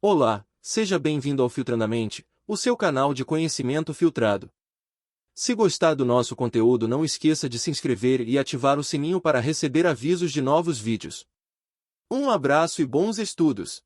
Olá, seja bem-vindo ao Filtranamente, o seu canal de conhecimento filtrado. Se gostar do nosso conteúdo, não esqueça de se inscrever e ativar o sininho para receber avisos de novos vídeos. Um abraço e bons estudos!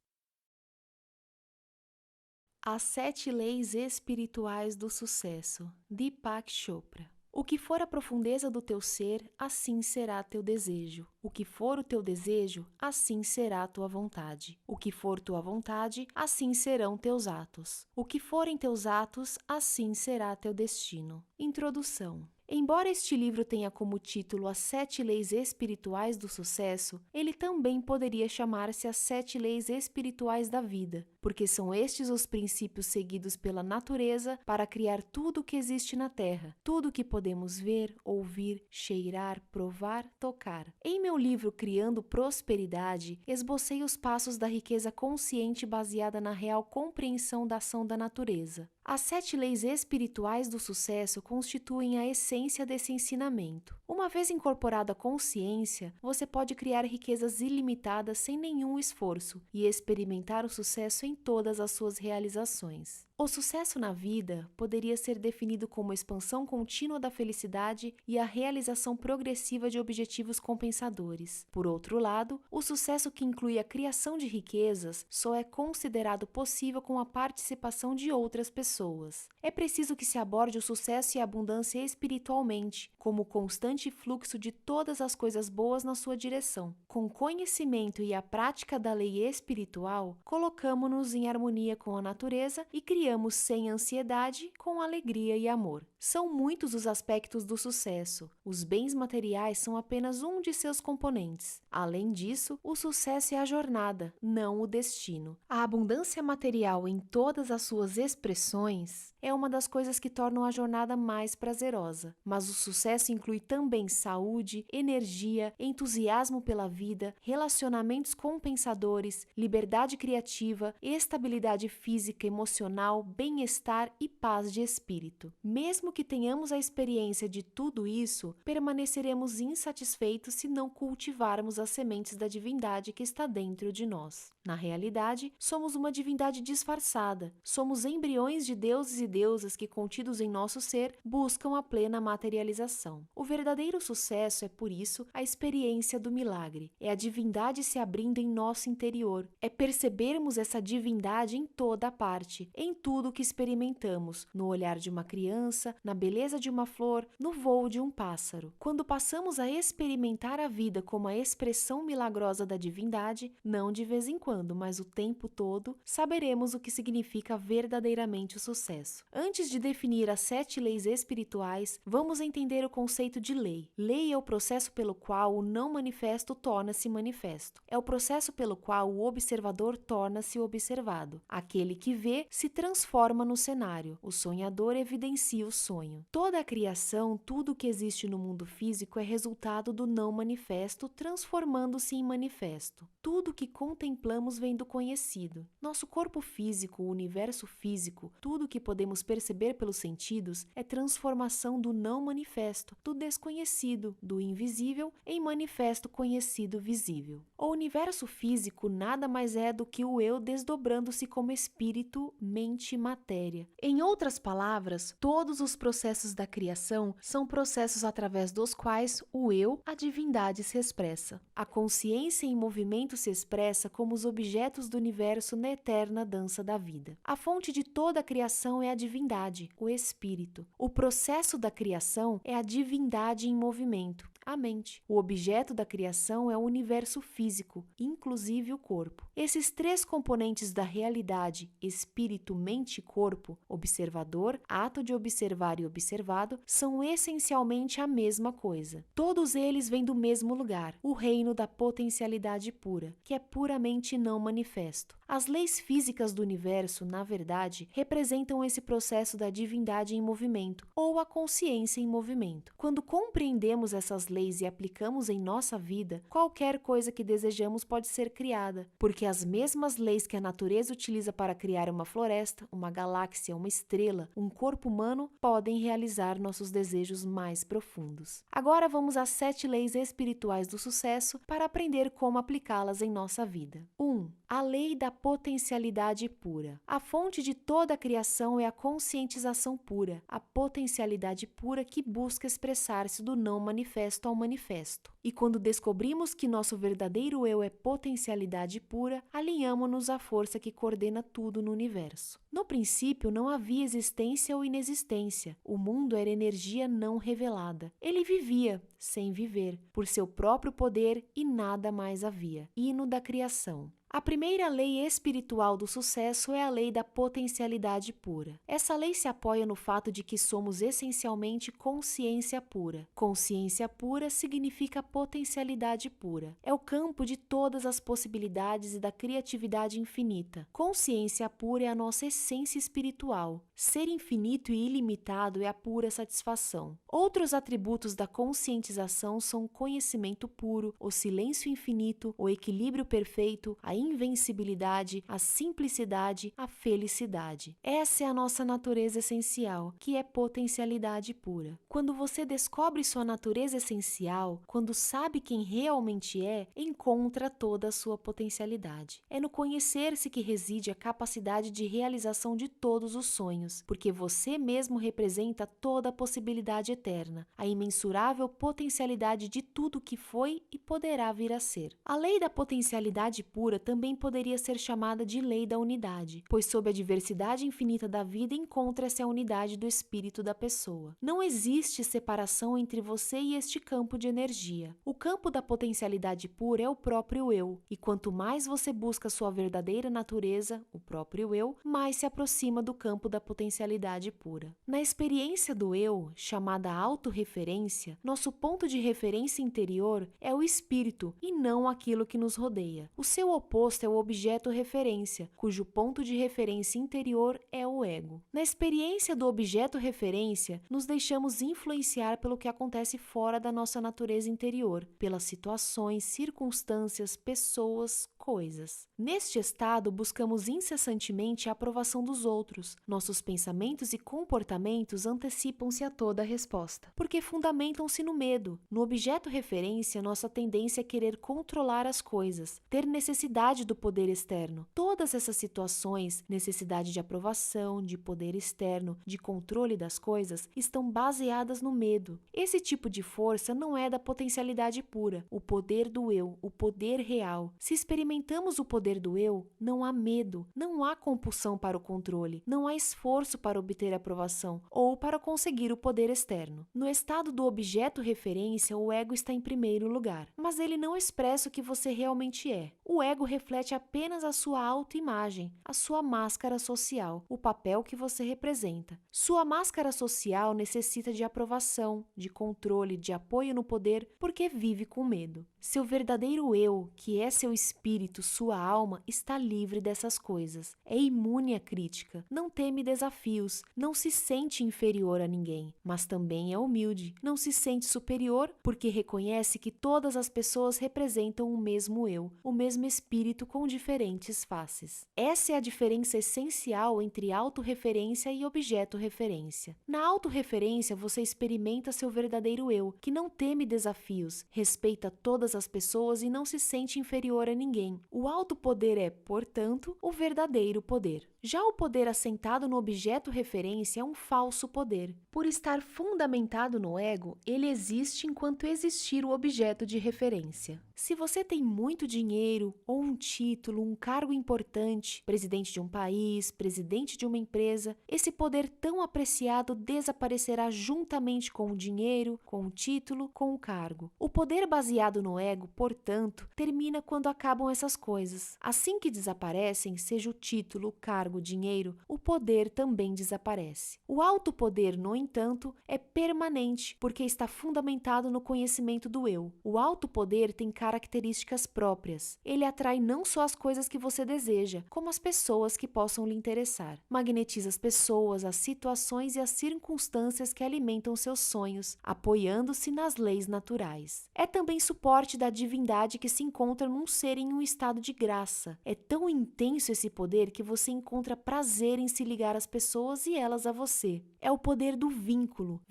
As 7 leis espirituais do sucesso, Deepak Chopra. O que for a profundeza do teu ser, assim será teu desejo. O que for o teu desejo, assim será tua vontade. O que for tua vontade, assim serão teus atos. O que forem teus atos, assim será teu destino. Introdução. Embora este livro tenha como título As 7 Leis Espirituais do Sucesso, ele também poderia chamar-se As 7 Leis Espirituais da Vida, porque são estes os princípios seguidos pela natureza para criar tudo o que existe na Terra, tudo o que podemos ver, ouvir, cheirar, provar, tocar. Em meu livro Criando Prosperidade, esbocei os passos da riqueza consciente baseada na real compreensão da ação da natureza. As 7 leis espirituais do sucesso constituem a essência desse ensinamento. Uma vez incorporada a consciência, você pode criar riquezas ilimitadas sem nenhum esforço e experimentar o sucesso em todas as suas realizações. O sucesso na vida poderia ser definido como a expansão contínua da felicidade e a realização progressiva de objetivos compensadores. Por outro lado, o sucesso que inclui a criação de riquezas só é considerado possível com a participação de outras pessoas. É preciso que se aborde o sucesso e a abundância espiritualmente, como o constante fluxo de todas as coisas boas na sua direção. Com o conhecimento e a prática da lei espiritual, colocamo-nos em harmonia com a natureza e criamos sem ansiedade, com alegria e amor. São muitos os aspectos do sucesso. Os bens materiais são apenas um de seus componentes. Além disso, o sucesso é a jornada, não o destino. A abundância material em todas as suas expressões é uma das coisas que tornam a jornada mais prazerosa. Mas o sucesso inclui também saúde, energia, entusiasmo pela vida, relacionamentos compensadores, liberdade criativa, estabilidade física, emocional, bem-estar e paz de espírito. Mesmo que tenhamos a experiência de tudo isso, permaneceremos insatisfeitos se não cultivarmos as sementes da divindade que está dentro de nós. Na realidade, somos uma divindade disfarçada. Somos embriões de deuses e deusas que, contidos em nosso ser, buscam a plena materialização. O verdadeiro sucesso é, por isso, a experiência do milagre. É a divindade se abrindo em nosso interior. É percebermos essa divindade em toda a parte, em tudo que experimentamos, no olhar de uma criança, na beleza de uma flor, no voo de um pássaro. Quando passamos a experimentar a vida como a expressão milagrosa da divindade, não de vez em quando, mas o tempo todo, saberemos o que significa verdadeiramente o sucesso. Antes de definir as 7 leis espirituais, vamos entender o conceito de lei. Lei é o processo pelo qual o não manifesto torna-se manifesto. É o processo pelo qual o observador torna-se observado. Aquele que vê se transforma no cenário. O sonhador evidencia o sonho. Toda a criação, tudo o que existe no mundo físico é resultado do não manifesto, transformando-se em manifesto. Tudo o que contemplamos vem do conhecido. Nosso corpo físico, o universo físico, tudo o que podemos perceber pelos sentidos é transformação do não manifesto, do desconhecido, do invisível, em manifesto conhecido visível. O universo físico nada mais é do que o eu desdobrando-se como espírito, mente e matéria. Em outras palavras, todos os processos da criação são processos através dos quais o eu, a divindade, se expressa. A consciência em movimento se expressa como os objetos do universo na eterna dança da vida. A fonte de toda a criação é a divindade, o espírito. O processo da criação é a divindade em movimento, a mente. O objeto da criação é o universo físico, inclusive o corpo. Esses 3 componentes da realidade, espírito, mente e corpo, observador, ato de observar e observado, são essencialmente a mesma coisa. Todos eles vêm do mesmo lugar, o reino da potencialidade pura, que é puramente não manifesto. As leis físicas do universo, na verdade, representam esse processo da divindade em movimento, ou a consciência em movimento. Quando compreendemos essas leis e aplicamos em nossa vida, qualquer coisa que desejamos pode ser criada, porque as mesmas leis que a natureza utiliza para criar uma floresta, uma galáxia, uma estrela, um corpo humano, podem realizar nossos desejos mais profundos. Agora vamos às 7 leis espirituais do sucesso para aprender como aplicá-las em nossa vida. 1. A lei da potencialidade pura. A fonte de toda a criação é a conscientização pura, a potencialidade pura que busca expressar-se do não manifesto ao manifesto. E quando descobrimos que nosso verdadeiro eu é potencialidade pura, alinhamo-nos à força que coordena tudo no universo. No princípio, não havia existência ou inexistência. O mundo era energia não revelada. Ele vivia, sem viver, por seu próprio poder e nada mais havia. Hino da criação. A primeira lei espiritual do sucesso é a lei da potencialidade pura. Essa lei se apoia no fato de que somos essencialmente consciência pura. Consciência pura significa potencialidade pura. É o campo de todas as possibilidades e da criatividade infinita. Consciência pura é a nossa essência espiritual. Ser infinito e ilimitado é a pura satisfação. Outros atributos da conscientização são o conhecimento puro, o silêncio infinito, o equilíbrio perfeito, a invencibilidade, a simplicidade, a felicidade. Essa é a nossa natureza essencial, que é potencialidade pura. Quando você descobre sua natureza essencial, quando sabe quem realmente é, encontra toda a sua potencialidade. É no conhecer-se que reside a capacidade de realização de todos os sonhos, porque você mesmo representa toda a possibilidade eterna, a imensurável potencialidade de tudo que foi e poderá vir a ser. A lei da potencialidade pura também poderia ser chamada de lei da unidade, pois sob a diversidade infinita da vida encontra-se a unidade do espírito da pessoa. Não existe separação entre você e este campo de energia. O campo da potencialidade pura é o próprio eu, e quanto mais você busca sua verdadeira natureza, o próprio eu, mais se aproxima do campo da potencialidade pura. Na experiência do eu, chamada autorreferência, nosso ponto de referência interior é o espírito e não aquilo que nos rodeia. O seu oposto é o objeto referência, cujo ponto de referência interior é o ego. Na experiência do objeto referência, nos deixamos influenciar pelo que acontece fora da nossa natureza interior, pelas situações, circunstâncias, pessoas, coisas. Neste estado, buscamos incessantemente a aprovação dos outros. Nossos pensamentos e comportamentos antecipam-se a toda a resposta, porque fundamentam-se no medo. No objeto referência, nossa tendência é querer controlar as coisas, ter necessidade do poder externo. Todas essas situações, necessidade de aprovação, de poder externo, de controle das coisas, estão baseadas no medo. Esse tipo de força não é da potencialidade pura, o poder do eu, o poder real. Se experimentamos o poder do eu, não há medo, não há compulsão para o controle, não há esforço para obter aprovação ou para conseguir o poder externo. No estado do objeto referência, o ego está em primeiro lugar, mas ele não expressa o que você realmente é. O ego reflete apenas a sua autoimagem, a sua máscara social, o papel que você representa. Sua máscara social necessita de aprovação, de controle, de apoio no poder, porque vive com medo. Seu verdadeiro eu, que é seu espírito, sua alma, está livre dessas coisas. É imune à crítica, não teme desafios, não se sente inferior a ninguém, mas também é humilde. Não se sente superior porque reconhece que todas as pessoas representam o mesmo eu, o mesmo espírito com diferentes faces. Essa é a diferença essencial entre autorreferência e objeto-referência. Na autorreferência, você experimenta seu verdadeiro eu, que não teme desafios, respeita todas as pessoas e não se sente inferior a ninguém. O alto poder é, portanto, o verdadeiro poder. Já o poder assentado no objeto referência é um falso poder. Por estar fundamentado no ego, ele existe enquanto existir o objeto de referência. Se você tem muito dinheiro, ou um título, um cargo importante, presidente de um país, presidente de uma empresa, esse poder tão apreciado desaparecerá juntamente com o dinheiro, com o título, com o cargo. O poder baseado no ego, portanto, termina quando acabam essas coisas. Assim que desaparecem, seja o título, o cargo, o dinheiro, o poder também desaparece. O alto poder, no entanto, é permanente, porque está fundamentado no conhecimento do eu. O alto poder tem características próprias. Ele atrai não só as coisas que você deseja, como as pessoas que possam lhe interessar. Magnetiza as pessoas, as situações e as circunstâncias que alimentam seus sonhos, apoiando-se nas leis naturais. É também suporte da divindade que se encontra num ser em um estado de graça. É tão intenso esse poder que você encontra prazer em se ligar às pessoas e elas a você. É o poder do vínculo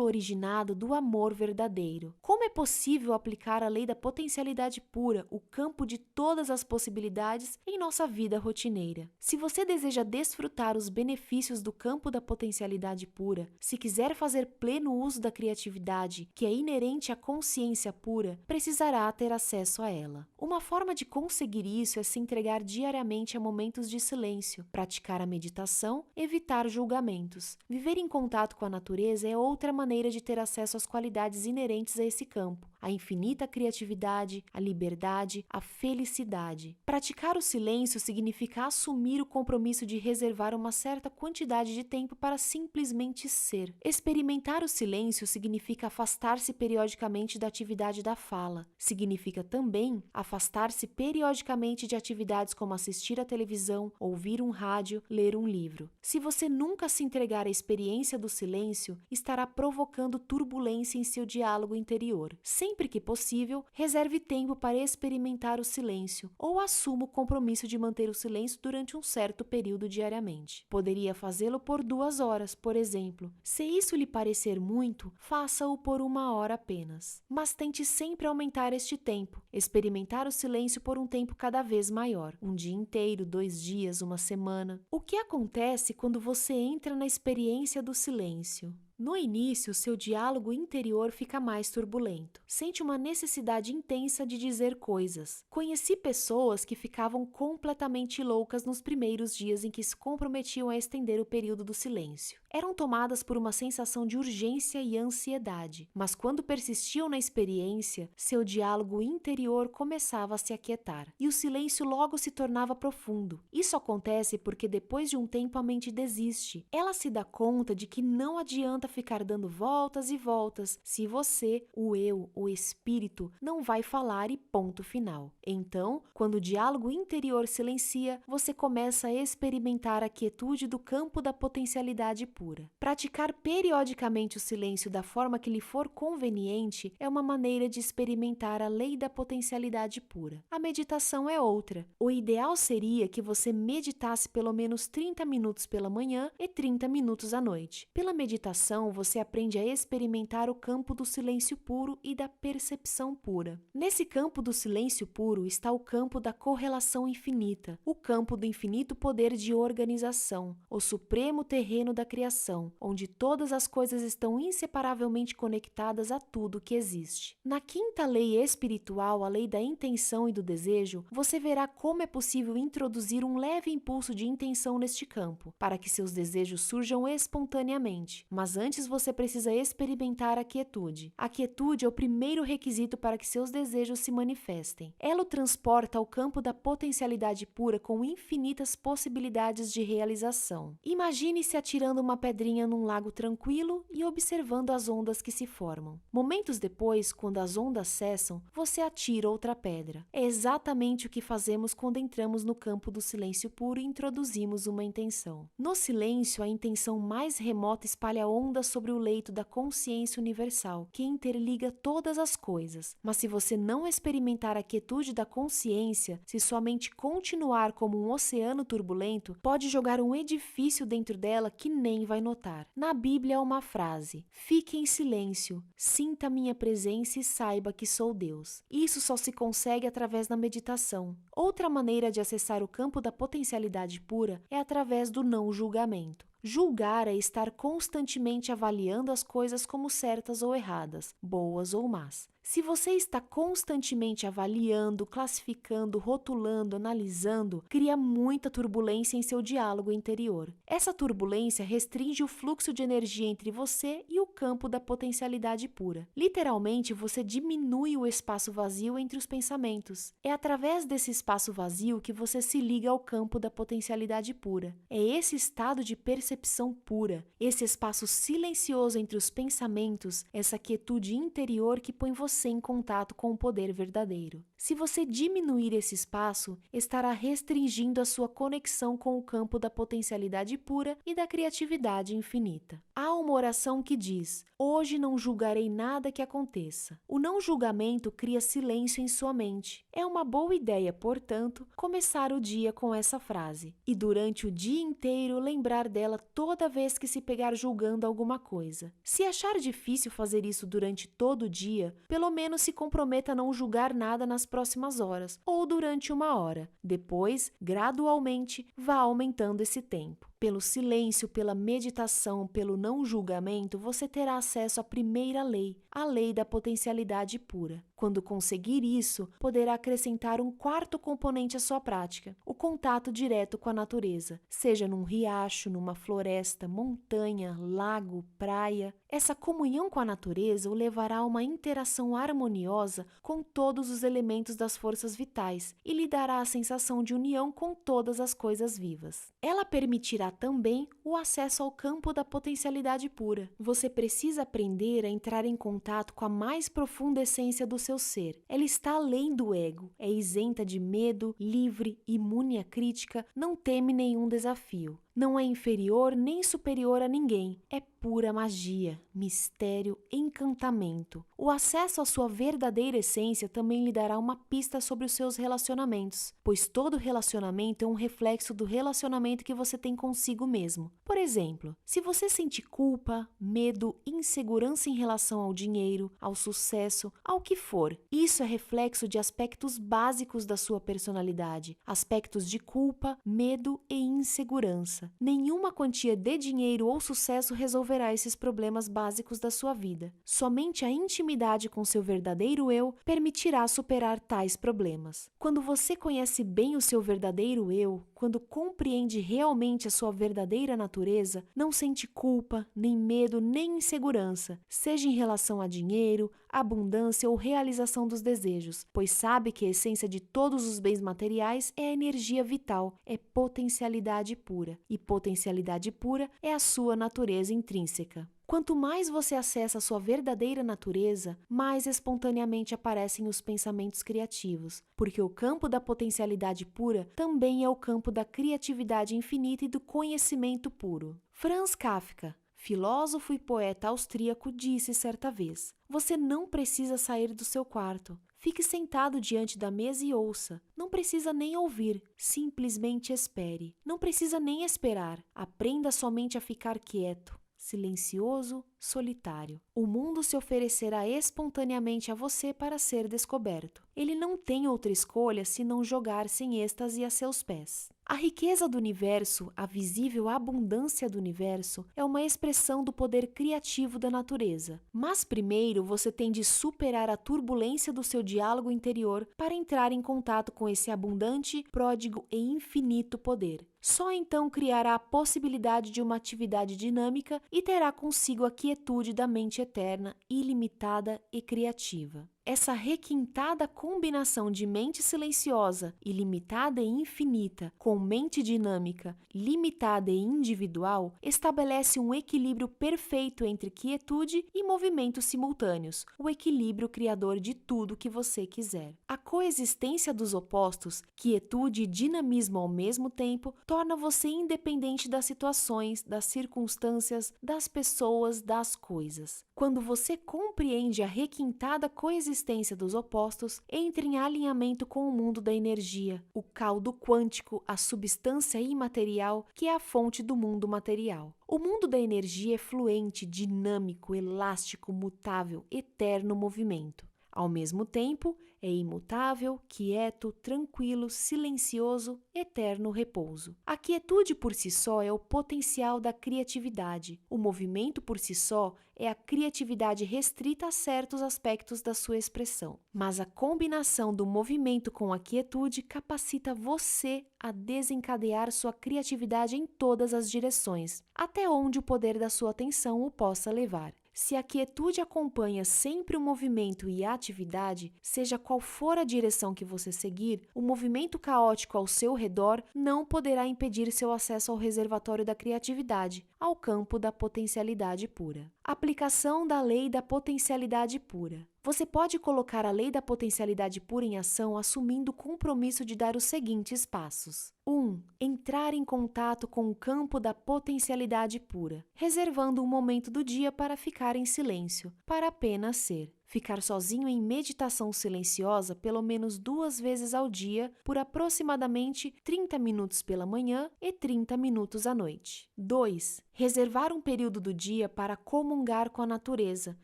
originado do amor verdadeiro. Como é possível aplicar a lei da potencialidade potencialidade pura, o campo de todas as possibilidades em nossa vida rotineira. Se você deseja desfrutar os benefícios do campo da potencialidade pura, se quiser fazer pleno uso da criatividade que é inerente à consciência pura, precisará ter acesso a ela. Uma forma de conseguir isso é se entregar diariamente a momentos de silêncio, praticar a meditação, evitar julgamentos. Viver em contato com a natureza é outra maneira de ter acesso às qualidades inerentes a esse campo, a infinita criatividade, a liberdade, a felicidade. Praticar o silêncio significa assumir o compromisso de reservar uma certa quantidade de tempo para simplesmente ser. Experimentar o silêncio significa afastar-se periodicamente da atividade da fala. Significa também afastar-se periodicamente de atividades como assistir à televisão, ouvir um rádio, ler um livro. Se você nunca se entregar à experiência do silêncio, estará provocando turbulência em seu diálogo interior. Sempre que possível, reserve tempo para experimentar o silêncio ou assuma o compromisso de manter o silêncio durante um certo período diariamente. Poderia fazê-lo por 2 horas, por exemplo. Se isso lhe parecer muito, faça-o por 1 hora apenas. Mas tente sempre aumentar este tempo, experimentar o silêncio por um tempo cada vez maior. 1 dia inteiro, 2 dias, 1 semana. O que acontece quando você entra na experiência do silêncio? No início, seu diálogo interior fica mais turbulento. Sente uma necessidade intensa de dizer coisas. Conheci pessoas que ficavam completamente loucas nos primeiros dias em que se comprometiam a estender o período do silêncio. Eram tomadas por uma sensação de urgência e ansiedade, mas quando persistiam na experiência, seu diálogo interior começava a se aquietar e o silêncio logo se tornava profundo. Isso acontece porque depois de um tempo a mente desiste. Ela se dá conta de que não adianta ficar dando voltas e voltas se você, o eu, o espírito, não vai falar e ponto final. Então, quando o diálogo interior silencia, você começa a experimentar a quietude do campo da potencialidade pura. Praticar periodicamente o silêncio da forma que lhe for conveniente é uma maneira de experimentar a lei da potencialidade pura. A meditação é outra. O ideal seria que você meditasse pelo menos 30 minutos pela manhã e 30 minutos à noite. Pela meditação, você aprende a experimentar o campo do silêncio puro e da percepção pura. Nesse campo do silêncio puro está o campo da correlação infinita, o campo do infinito poder de organização, o supremo terreno da criação, onde todas as coisas estão inseparavelmente conectadas a tudo que existe. Na quinta lei espiritual, a lei da intenção e do desejo, você verá como é possível introduzir um leve impulso de intenção neste campo, para que seus desejos surjam espontaneamente. Mas antes você precisa experimentar a quietude. A quietude é o primeiro requisito para que seus desejos se manifestem. Ela o transporta ao campo da potencialidade pura com infinitas possibilidades de realização. Imagine-se atirando uma pedrinha num lago tranquilo e observando as ondas que se formam. Momentos depois, quando as ondas cessam, você atira outra pedra. É exatamente o que fazemos quando entramos no campo do silêncio puro e introduzimos uma intenção. No silêncio, a intenção mais remota espalha ondas sobre o leito da consciência universal, que interliga todas as coisas. Mas se você não experimentar a quietude da consciência, se somente continuar como um oceano turbulento, pode jogar um edifício dentro dela que nem vai notar. Na Bíblia há uma frase: fique em silêncio, sinta minha presença e saiba que sou Deus. Isso só se consegue através da meditação. Outra maneira de acessar o campo da potencialidade pura é através do não julgamento. Julgar é estar constantemente avaliando as coisas como certas ou erradas, boas ou más. Se você está constantemente avaliando, classificando, rotulando, analisando, cria muita turbulência em seu diálogo interior. Essa turbulência restringe o fluxo de energia entre você e o campo da potencialidade pura. Literalmente, você diminui o espaço vazio entre os pensamentos. É através desse espaço vazio que você se liga ao campo da potencialidade pura. É esse estado de percepção pura, esse espaço silencioso entre os pensamentos, essa quietude interior que põe você em contato com o poder verdadeiro. Se você diminuir esse espaço, estará restringindo a sua conexão com o campo da potencialidade pura e da criatividade infinita. Há uma oração que diz: hoje não julgarei nada que aconteça. O não julgamento cria silêncio em sua mente. É uma boa ideia, portanto, começar o dia com essa frase e durante o dia inteiro lembrar dela toda vez que se pegar julgando alguma coisa. Se achar difícil fazer isso durante todo o dia, pelo pelo menos se comprometa a não julgar nada nas próximas horas ou durante 1 hora. Depois, gradualmente, vá aumentando esse tempo. Pelo silêncio, pela meditação, pelo não julgamento, você terá acesso à primeira lei, a lei da potencialidade pura. Quando conseguir isso, poderá acrescentar um quarto componente à sua prática, o contato direto com a natureza, seja num riacho, numa floresta, montanha, lago, praia. Essa comunhão com a natureza o levará a uma interação harmoniosa com todos os elementos das forças vitais e lhe dará a sensação de união com todas as coisas vivas. Ela permitirá também o acesso ao campo da potencialidade pura. Você precisa aprender a entrar em contato com a mais profunda essência do seu ser. Ela está além do ego, é isenta de medo, livre, imune à crítica, não teme nenhum desafio. Não é inferior nem superior a ninguém. É pura magia, mistério, encantamento. O acesso à sua verdadeira essência também lhe dará uma pista sobre os seus relacionamentos, pois todo relacionamento é um reflexo do relacionamento que você tem consigo mesmo. Por exemplo, se você sente culpa, medo, insegurança em relação ao dinheiro, ao sucesso, ao que for, isso é reflexo de aspectos básicos da sua personalidade, aspectos de culpa, medo e insegurança. Nenhuma quantia de dinheiro ou sucesso resolverá esses problemas básicos da sua vida. Somente a intimidade com seu verdadeiro eu permitirá superar tais problemas. Quando você conhece bem o seu verdadeiro eu, quando compreende realmente a sua verdadeira natureza, não sente culpa, nem medo, nem insegurança, seja em relação a dinheiro, abundância ou realização dos desejos, pois sabe que a essência de todos os bens materiais é a energia vital, é potencialidade pura, e potencialidade pura é a sua natureza intrínseca. Quanto mais você acessa a sua verdadeira natureza, mais espontaneamente aparecem os pensamentos criativos, porque o campo da potencialidade pura também é o campo da criatividade infinita e do conhecimento puro. Franz Kafka, filósofo e poeta austríaco, disse certa vez: "Você não precisa sair do seu quarto. Fique sentado diante da mesa e ouça. Não precisa nem ouvir, simplesmente espere. Não precisa nem esperar. Aprenda somente a ficar quieto, silencioso, solitário. O mundo se oferecerá espontaneamente a você para ser descoberto. Ele não tem outra escolha senão jogar-se em êxtase a seus pés." A riqueza do universo, a visível abundância do universo, é uma expressão do poder criativo da natureza. Mas primeiro você tem de superar a turbulência do seu diálogo interior para entrar em contato com esse abundante, pródigo e infinito poder. Só então criará a possibilidade de uma atividade dinâmica e terá consigo a quietude da mente eterna, ilimitada e criativa. Essa requintada combinação de mente silenciosa, ilimitada e infinita, com mente dinâmica, limitada e individual, estabelece um equilíbrio perfeito entre quietude e movimentos simultâneos, o equilíbrio criador de tudo que você quiser. A coexistência dos opostos, quietude e dinamismo ao mesmo tempo, torna você independente das situações, das circunstâncias, das pessoas, das coisas. Quando você compreende a requintada coexistência dos opostos, entra em alinhamento com o mundo da energia, o caldo quântico, a substância imaterial que é a fonte do mundo material. O mundo da energia é fluente, dinâmico, elástico, mutável, eterno movimento. Ao mesmo tempo, é imutável, quieto, tranquilo, silencioso, eterno repouso. A quietude por si só é o potencial da criatividade. O movimento por si só é a criatividade restrita a certos aspectos da sua expressão. Mas a combinação do movimento com a quietude capacita você a desencadear sua criatividade em todas as direções, até onde o poder da sua atenção o possa levar. Se a quietude acompanha sempre o movimento e a atividade, seja qual for a direção que você seguir, o movimento caótico ao seu redor não poderá impedir seu acesso ao reservatório da criatividade, ao campo da potencialidade pura. Aplicação da lei da potencialidade pura. Você pode colocar a lei da potencialidade pura em ação assumindo o compromisso de dar os seguintes passos. 1. Entrar em contato com o campo da potencialidade pura, reservando um momento do dia para ficar em silêncio, para apenas ser. Ficar sozinho em meditação silenciosa pelo menos 2 vezes ao dia, por aproximadamente 30 minutos pela manhã e 30 minutos à noite. 2. Reservar um período do dia para comungar com a natureza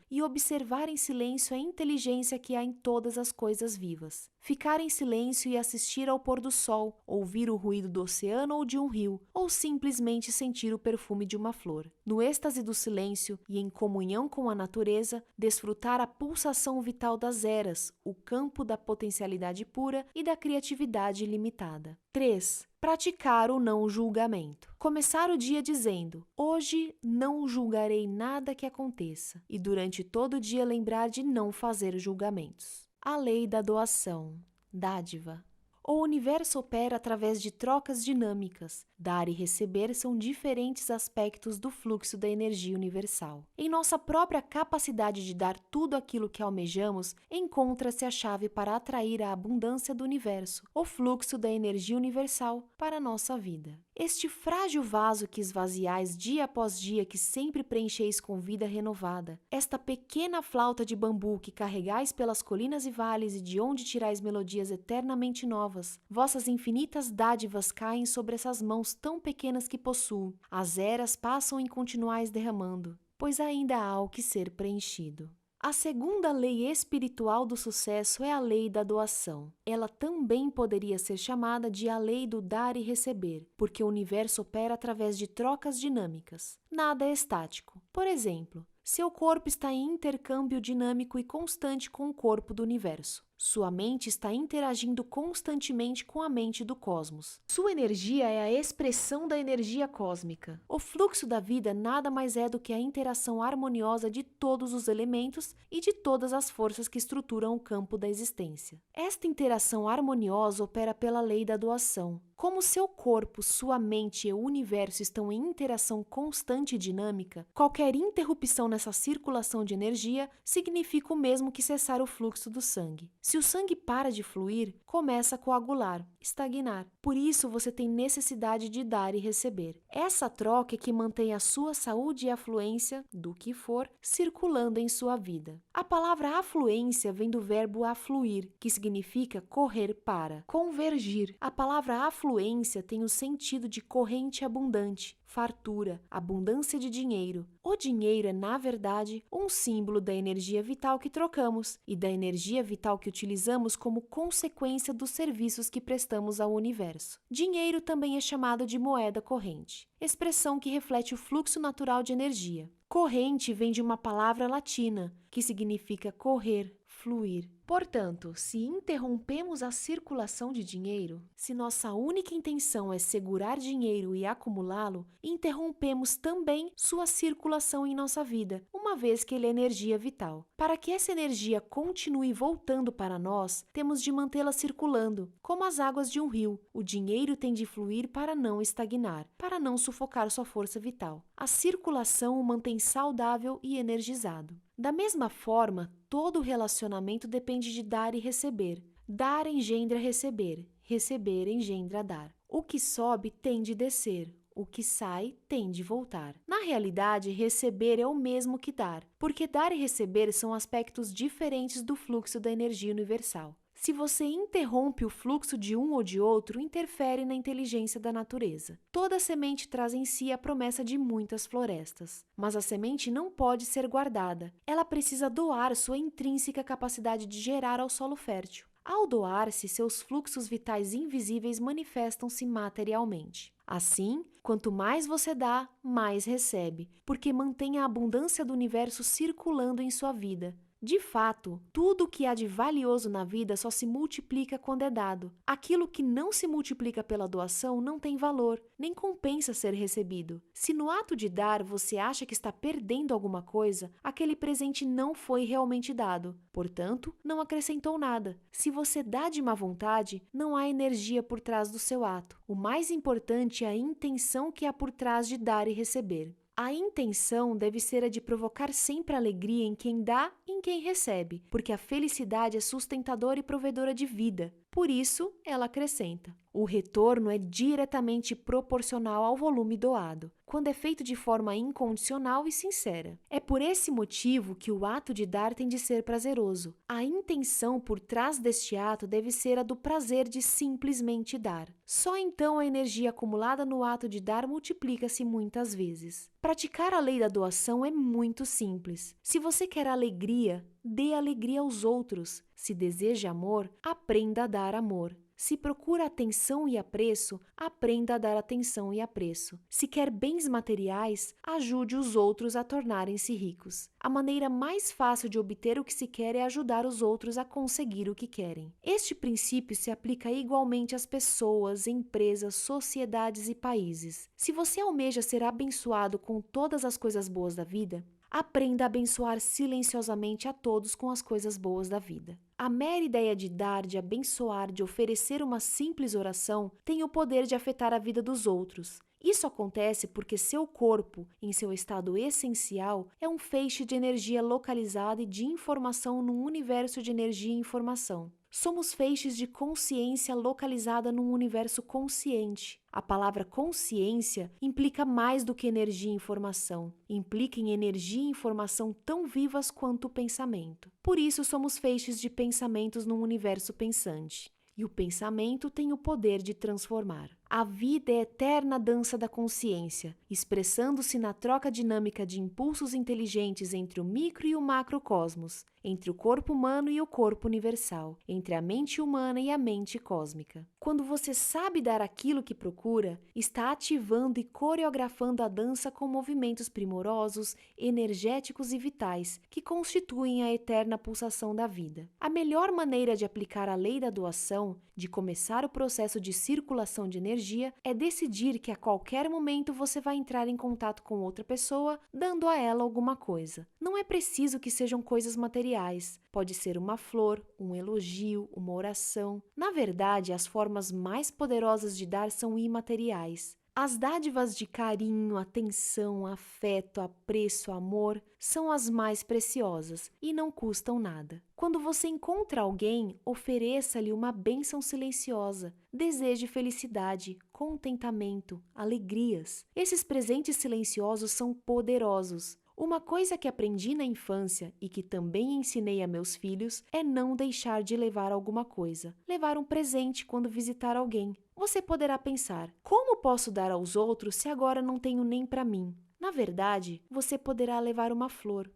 e observar em silêncio a inteligência que há em todas as coisas vivas. Ficar em silêncio e assistir ao pôr do sol, ouvir o ruído do oceano ou de um rio, ou simplesmente sentir o perfume de uma flor. No êxtase do silêncio e em comunhão com a natureza, desfrutar a pulsação vital das eras, o campo da potencialidade pura e da criatividade ilimitada. 3. Praticar o não julgamento. Começar o dia dizendo: hoje não julgarei nada que aconteça, e durante todo o dia lembrar de não fazer julgamentos. A lei da doação, dádiva. O universo opera através de trocas dinâmicas. Dar e receber são diferentes aspectos do fluxo da energia universal. Em nossa própria capacidade de dar tudo aquilo que almejamos, encontra-se a chave para atrair a abundância do universo, o fluxo da energia universal para a nossa vida. Este frágil vaso que esvaziais dia após dia, que sempre preencheis com vida renovada, esta pequena flauta de bambu que carregais pelas colinas e vales e de onde tirais melodias eternamente novas, vossas infinitas dádivas caem sobre essas mãos tão pequenas que possuo. As eras passam em continuais derramando, pois ainda há o que ser preenchido. A segunda lei espiritual do sucesso é a lei da doação. Ela também poderia ser chamada de a lei do dar e receber, porque o universo opera através de trocas dinâmicas. Nada é estático. Por exemplo, seu corpo está em intercâmbio dinâmico e constante com o corpo do universo. Sua mente está interagindo constantemente com a mente do cosmos. Sua energia é a expressão da energia cósmica. O fluxo da vida nada mais é do que a interação harmoniosa de todos os elementos e de todas as forças que estruturam o campo da existência. Esta interação harmoniosa opera pela lei da doação. Como seu corpo, sua mente e o universo estão em interação constante e dinâmica, qualquer interrupção nessa circulação de energia significa o mesmo que cessar o fluxo do sangue. Se o sangue para de fluir, começa a coagular, estagnar. Por isso, você tem necessidade de dar e receber. Essa troca é que mantém a sua saúde e afluência, do que for, circulando em sua vida. A palavra afluência vem do verbo afluir, que significa correr para, convergir. A palavra afluência tem o sentido de corrente abundante, fartura, abundância de dinheiro. O dinheiro é, na verdade, um símbolo da energia vital que trocamos e da energia vital que utilizamos como consequência dos serviços que prestamos ao universo. Dinheiro também é chamado de moeda corrente, expressão que reflete o fluxo natural de energia. Corrente vem de uma palavra latina, que significa correr, fluir. Portanto, se interrompemos a circulação de dinheiro, se nossa única intenção é segurar dinheiro e acumulá-lo, interrompemos também sua circulação em nossa vida, uma vez que ele é energia vital. Para que essa energia continue voltando para nós, temos de mantê-la circulando, como as águas de um rio. O dinheiro tem de fluir para não estagnar, para não sufocar sua força vital. A circulação o mantém saudável e energizado. Da mesma forma, todo relacionamento depende de dar e receber. Dar engendra receber, receber engendra dar. O que sobe tem de descer, o que sai tem de voltar. Na realidade, receber é o mesmo que dar, porque dar e receber são aspectos diferentes do fluxo da energia universal. Se você interrompe o fluxo de um ou de outro, interfere na inteligência da natureza. Toda semente traz em si a promessa de muitas florestas, mas a semente não pode ser guardada. Ela precisa doar sua intrínseca capacidade de gerar ao solo fértil. Ao doar-se, seus fluxos vitais invisíveis manifestam-se materialmente. Assim, quanto mais você dá, mais recebe, porque mantém a abundância do universo circulando em sua vida. De fato, tudo o que há de valioso na vida só se multiplica quando é dado. Aquilo que não se multiplica pela doação não tem valor, nem compensa ser recebido. Se no ato de dar você acha que está perdendo alguma coisa, aquele presente não foi realmente dado. Portanto, não acrescentou nada. Se você dá de má vontade, não há energia por trás do seu ato. O mais importante é a intenção que há por trás de dar e receber. A intenção deve ser a de provocar sempre alegria em quem dá e em quem recebe, porque a felicidade é sustentadora e provedora de vida. Por isso, ela acrescenta: o retorno é diretamente proporcional ao volume doado, quando é feito de forma incondicional e sincera. É por esse motivo que o ato de dar tem de ser prazeroso. A intenção por trás deste ato deve ser a do prazer de simplesmente dar. Só então a energia acumulada no ato de dar multiplica-se muitas vezes. Praticar a lei da doação é muito simples. Se você quer alegria, dê alegria aos outros. Se deseja amor, aprenda a dar amor. Se procura atenção e apreço, aprenda a dar atenção e apreço. Se quer bens materiais, ajude os outros a tornarem-se ricos. A maneira mais fácil de obter o que se quer é ajudar os outros a conseguir o que querem. Este princípio se aplica igualmente às pessoas, empresas, sociedades e países. Se você almeja ser abençoado com todas as coisas boas da vida, aprenda a abençoar silenciosamente a todos com as coisas boas da vida. A mera ideia de dar, de abençoar, de oferecer uma simples oração tem o poder de afetar a vida dos outros. Isso acontece porque seu corpo, em seu estado essencial, é um feixe de energia localizada e de informação num universo de energia e informação. Somos feixes de consciência localizada num universo consciente. A palavra consciência implica mais do que energia e informação. Implica em energia e informação tão vivas quanto o pensamento. Por isso, somos feixes de pensamentos num universo pensante. E o pensamento tem o poder de transformar. A vida é a eterna dança da consciência, expressando-se na troca dinâmica de impulsos inteligentes entre o micro e o macrocosmos, entre o corpo humano e o corpo universal, entre a mente humana e a mente cósmica. Quando você sabe dar aquilo que procura, está ativando e coreografando a dança com movimentos primorosos, energéticos e vitais, que constituem a eterna pulsação da vida. A melhor maneira de aplicar a lei da doação, de começar o processo de circulação de energia, é decidir que a qualquer momento você vai entrar em contato com outra pessoa, dando a ela alguma coisa. Não é preciso que sejam coisas materiais. Pode ser uma flor, um elogio, uma oração. Na verdade, as formas mais poderosas de dar são imateriais. As dádivas de carinho, atenção, afeto, apreço, amor são as mais preciosas e não custam nada. Quando você encontra alguém, ofereça-lhe uma bênção silenciosa. Deseje felicidade, contentamento, alegrias. Esses presentes silenciosos são poderosos. Uma coisa que aprendi na infância e que também ensinei a meus filhos é não deixar de levar alguma coisa. Levar um presente quando visitar alguém. Você poderá pensar: como posso dar aos outros se agora não tenho nem para mim? Na verdade, você poderá levar uma flor.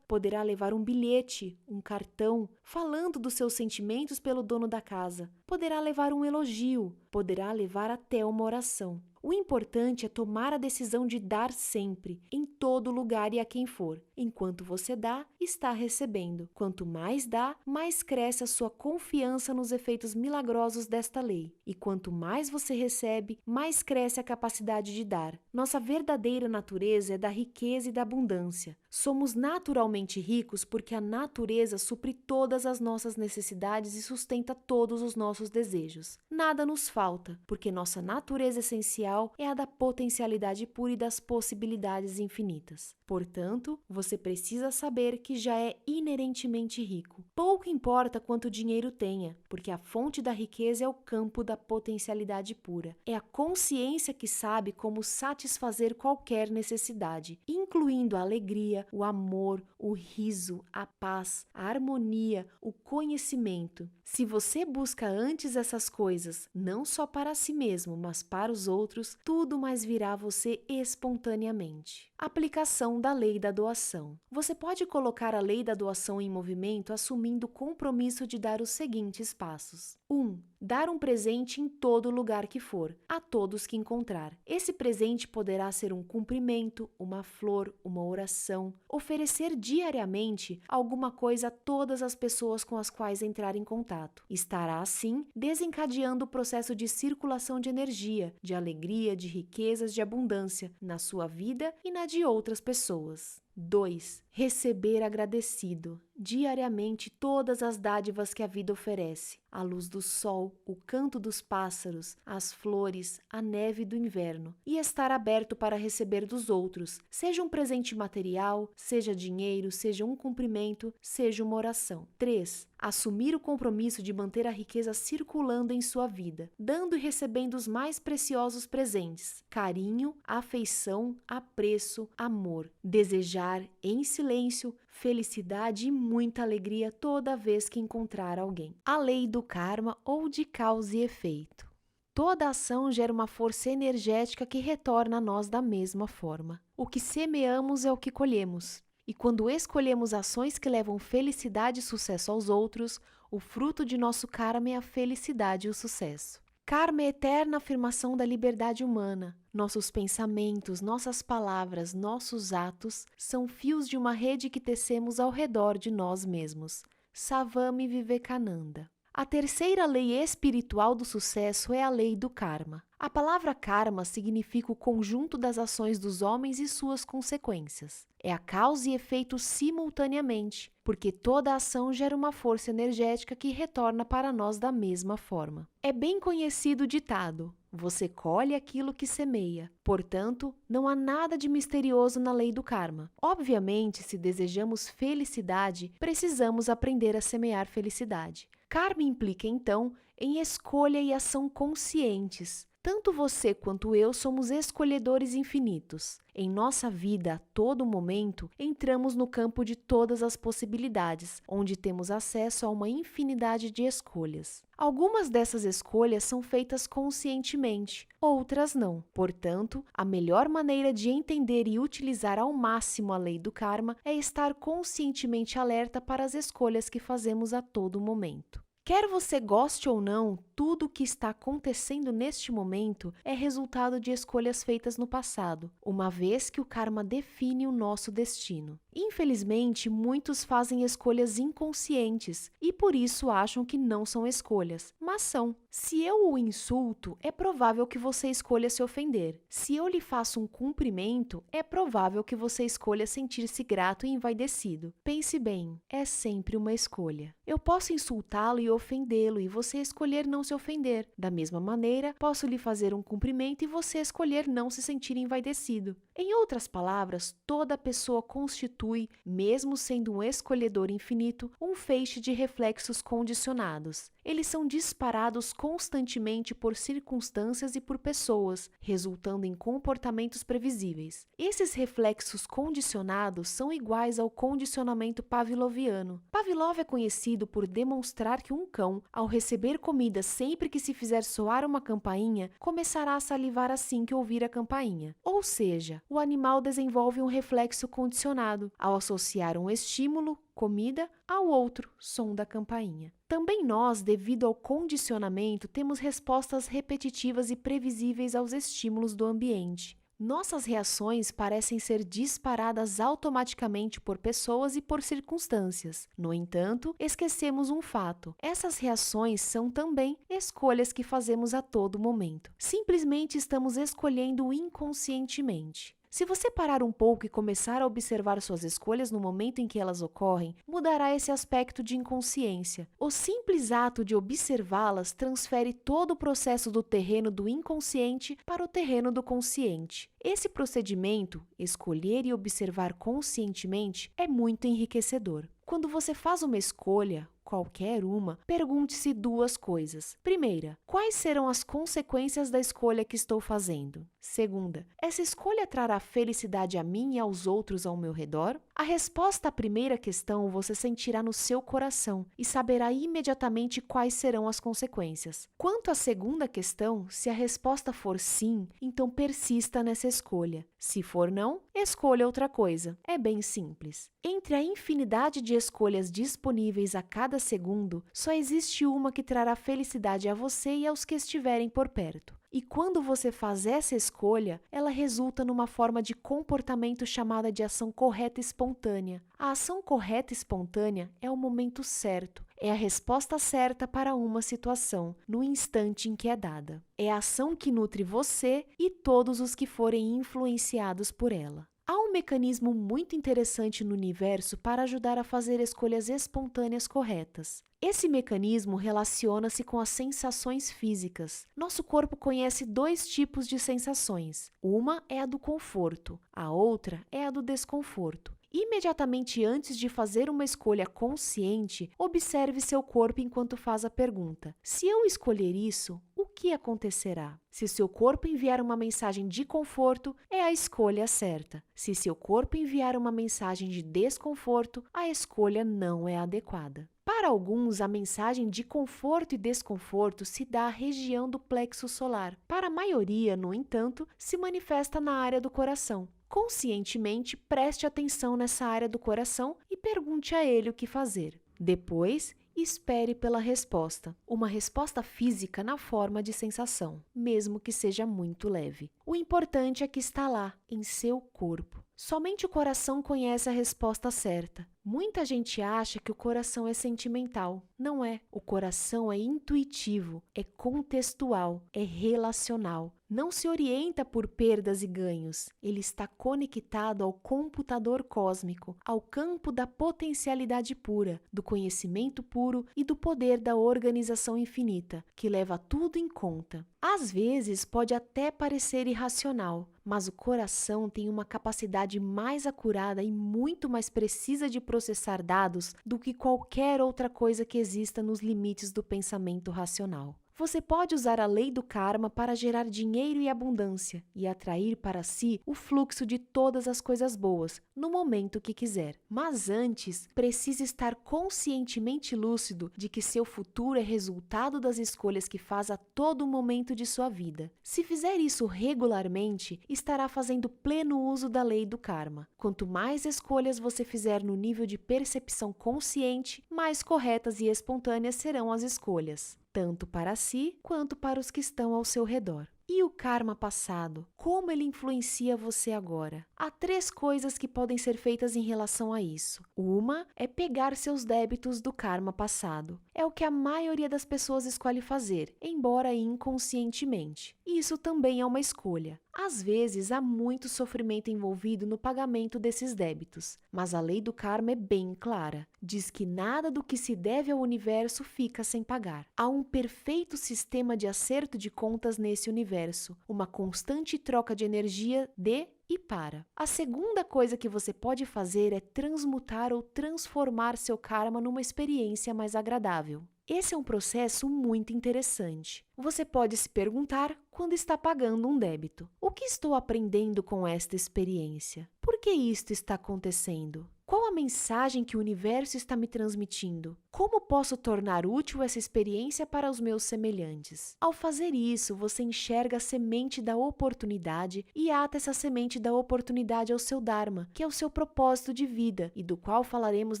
Poderá levar um bilhete, um cartão, falando dos seus sentimentos pelo dono da casa. Poderá levar um elogio, poderá levar até uma oração. O importante é tomar a decisão de dar sempre, em todo lugar e a quem for. Enquanto você dá, está recebendo. Quanto mais dá, mais cresce a sua confiança nos efeitos milagrosos desta lei. E quanto mais você recebe, mais cresce a capacidade de dar. Nossa verdadeira natureza é da riqueza e da abundância. Somos naturalmente ricos porque a natureza supre todas as nossas necessidades e sustenta todos os nossos desejos. Nada nos falta, porque nossa natureza essencial é a da potencialidade pura e das possibilidades infinitas. Portanto, você precisa saber que já é inerentemente rico. Pouco importa quanto dinheiro tenha, porque a fonte da riqueza é o campo da potencialidade pura. É a consciência que sabe como satisfazer qualquer necessidade, incluindo a alegria, o amor, o riso, a paz, a harmonia, o conhecimento. Se você busca antes essas coisas, não só para si mesmo, mas para os outros, tudo mais virá a você espontaneamente. Aplicação da lei da doação. Você pode colocar a lei da doação em movimento assumindo o compromisso de dar os seguintes passos. 1. Dar um presente em todo lugar que for, a todos que encontrar. Esse presente poderá ser um cumprimento, uma flor, uma oração. Oferecer diariamente alguma coisa a todas as pessoas com as quais entrar em contato. Estará, assim, desencadeando o processo de circulação de energia, de alegria, de riquezas, de abundância, na sua vida e na de outras pessoas. 2. Receber agradecido. diariamente todas as dádivas que a vida oferece: a luz do sol, o canto dos pássaros, as flores, a neve do inverno, e estar aberto para receber dos outros, seja um presente material, seja dinheiro, seja um cumprimento, seja uma oração. 3. Assumir o compromisso de manter a riqueza circulando em sua vida, dando e recebendo os mais preciosos presentes: carinho, afeição, apreço, amor. Desejar, em silêncio, felicidade e muita alegria toda vez que encontrar alguém. A lei do karma ou de causa e efeito. Toda ação gera uma força energética que retorna a nós da mesma forma. O que semeamos é o que colhemos. E quando escolhemos ações que levam felicidade e sucesso aos outros, o fruto de nosso karma é a felicidade e o sucesso. Karma é a eterna afirmação da liberdade humana. Nossos pensamentos, nossas palavras, nossos atos são fios de uma rede que tecemos ao redor de nós mesmos. Swami Vivekananda. A terceira lei espiritual do sucesso é a lei do karma. A palavra karma significa o conjunto das ações dos homens e suas consequências. É a causa e efeito simultaneamente, porque toda ação gera uma força energética que retorna para nós da mesma forma. É bem conhecido o ditado: você colhe aquilo que semeia. Portanto, não há nada de misterioso na lei do karma. Obviamente, se desejamos felicidade, precisamos aprender a semear felicidade. Karma implica, então, em escolha e ação conscientes. Tanto você quanto eu somos escolhedores infinitos. Em nossa vida, a todo momento, entramos no campo de todas as possibilidades, onde temos acesso a uma infinidade de escolhas. Algumas dessas escolhas são feitas conscientemente, outras não. Portanto, a melhor maneira de entender e utilizar ao máximo a lei do karma é estar conscientemente alerta para as escolhas que fazemos a todo momento. Quer você goste ou não, tudo o que está acontecendo neste momento é resultado de escolhas feitas no passado, uma vez que o karma define o nosso destino. Infelizmente, muitos fazem escolhas inconscientes e por isso acham que não são escolhas, mas são. Se eu o insulto, é provável que você escolha se ofender. Se eu lhe faço um cumprimento, é provável que você escolha sentir-se grato e envaidecido. Pense bem, é sempre uma escolha. Eu posso insultá-lo e ofendê-lo e você escolher não se ofender. Da mesma maneira, posso lhe fazer um cumprimento e você escolher não se sentir envaidecido. Em outras palavras, toda pessoa constitui, mesmo sendo um escolhedor infinito, um feixe de reflexos condicionados. Eles são disparados constantemente por circunstâncias e por pessoas, resultando em comportamentos previsíveis. Esses reflexos condicionados são iguais ao condicionamento pavloviano. Pavlov é conhecido por demonstrar que um cão, ao receber comida sempre que se fizer soar uma campainha, começará a salivar assim que ouvir a campainha. Ou seja, o animal desenvolve um reflexo condicionado ao associar um estímulo, comida, ao outro, som da campainha. Também nós, devido ao condicionamento, temos respostas repetitivas e previsíveis aos estímulos do ambiente. Nossas reações parecem ser disparadas automaticamente por pessoas e por circunstâncias. No entanto, esquecemos um fato: essas reações são também escolhas que fazemos a todo momento. Simplesmente estamos escolhendo inconscientemente. Se você parar um pouco e começar a observar suas escolhas no momento em que elas ocorrem, mudará esse aspecto de inconsciência. O simples ato de observá-las transfere todo o processo do terreno do inconsciente para o terreno do consciente. Esse procedimento, escolher e observar conscientemente, é muito enriquecedor. Quando você faz uma escolha, qualquer uma, pergunte-se duas coisas. Primeira, quais serão as consequências da escolha que estou fazendo? Segunda, essa escolha trará felicidade a mim e aos outros ao meu redor? A resposta à primeira questão você sentirá no seu coração e saberá imediatamente quais serão as consequências. Quanto à segunda questão, se a resposta for sim, então persista nessa escolha. Se for não, escolha outra coisa. É bem simples. Entre a infinidade de escolhas disponíveis a cada segundo, só existe uma que trará felicidade a você e aos que estiverem por perto. E quando você faz essa escolha, ela resulta numa forma de comportamento chamada de ação correta espontânea. A ação correta espontânea é o momento certo, é a resposta certa para uma situação, no instante em que é dada. É a ação que nutre você e todos os que forem influenciados por ela. Ao mecanismo muito interessante no universo para ajudar a fazer escolhas espontâneas corretas. Esse mecanismo relaciona-se com as sensações físicas. Nosso corpo conhece dois tipos de sensações. Uma é a do conforto, a outra é a do desconforto. Imediatamente antes de fazer uma escolha consciente, observe seu corpo enquanto faz a pergunta: se eu escolher isso, o que acontecerá? Se seu corpo enviar uma mensagem de conforto, é a escolha certa. Se seu corpo enviar uma mensagem de desconforto, a escolha não é adequada. Para alguns, a mensagem de conforto e desconforto se dá à região do plexo solar. Para a maioria, no entanto, se manifesta na área do coração. Conscientemente, preste atenção nessa área do coração e pergunte a ele o que fazer. Depois, espere pela resposta. Uma resposta física na forma de sensação, mesmo que seja muito leve. O importante é que está lá, em seu corpo. Somente o coração conhece a resposta certa. Muita gente acha que o coração é sentimental. Não é. O coração é intuitivo, é contextual, é relacional. Não se orienta por perdas e ganhos. Ele está conectado ao computador cósmico, ao campo da potencialidade pura, do conhecimento puro e do poder da organização infinita, que leva tudo em conta. Às vezes pode até parecer irracional, mas o coração tem uma capacidade mais acurada e muito mais precisa de processar dados do que qualquer outra coisa que exista nos limites do pensamento racional. Você pode usar a lei do karma para gerar dinheiro e abundância e atrair para si o fluxo de todas as coisas boas, no momento que quiser. Mas antes, precisa estar conscientemente lúcido de que seu futuro é resultado das escolhas que faz a todo momento de sua vida. Se fizer isso regularmente, estará fazendo pleno uso da lei do karma. Quanto mais escolhas você fizer no nível de percepção consciente, mais corretas e espontâneas serão as escolhas, tanto para si quanto para os que estão ao seu redor. E o karma passado? Como ele influencia você agora? Há 3 coisas que podem ser feitas em relação a isso. Uma é pegar seus débitos do karma passado. É o que a maioria das pessoas escolhe fazer, embora inconscientemente. Isso também é uma escolha. Às vezes, há muito sofrimento envolvido no pagamento desses débitos, mas a lei do karma é bem clara. Diz que nada do que se deve ao universo fica sem pagar. Há um perfeito sistema de acerto de contas nesse universo, uma constante troca de energia de e para. A segunda coisa que você pode fazer é transmutar ou transformar seu karma numa experiência mais agradável. Esse é um processo muito interessante. Você pode se perguntar quando está pagando um débito: o que estou aprendendo com esta experiência? Por que isto está acontecendo? Qual a mensagem que o universo está me transmitindo? Como posso tornar útil essa experiência para os meus semelhantes? Ao fazer isso, você enxerga a semente da oportunidade e ata essa semente da oportunidade ao seu Dharma, que é o seu propósito de vida e do qual falaremos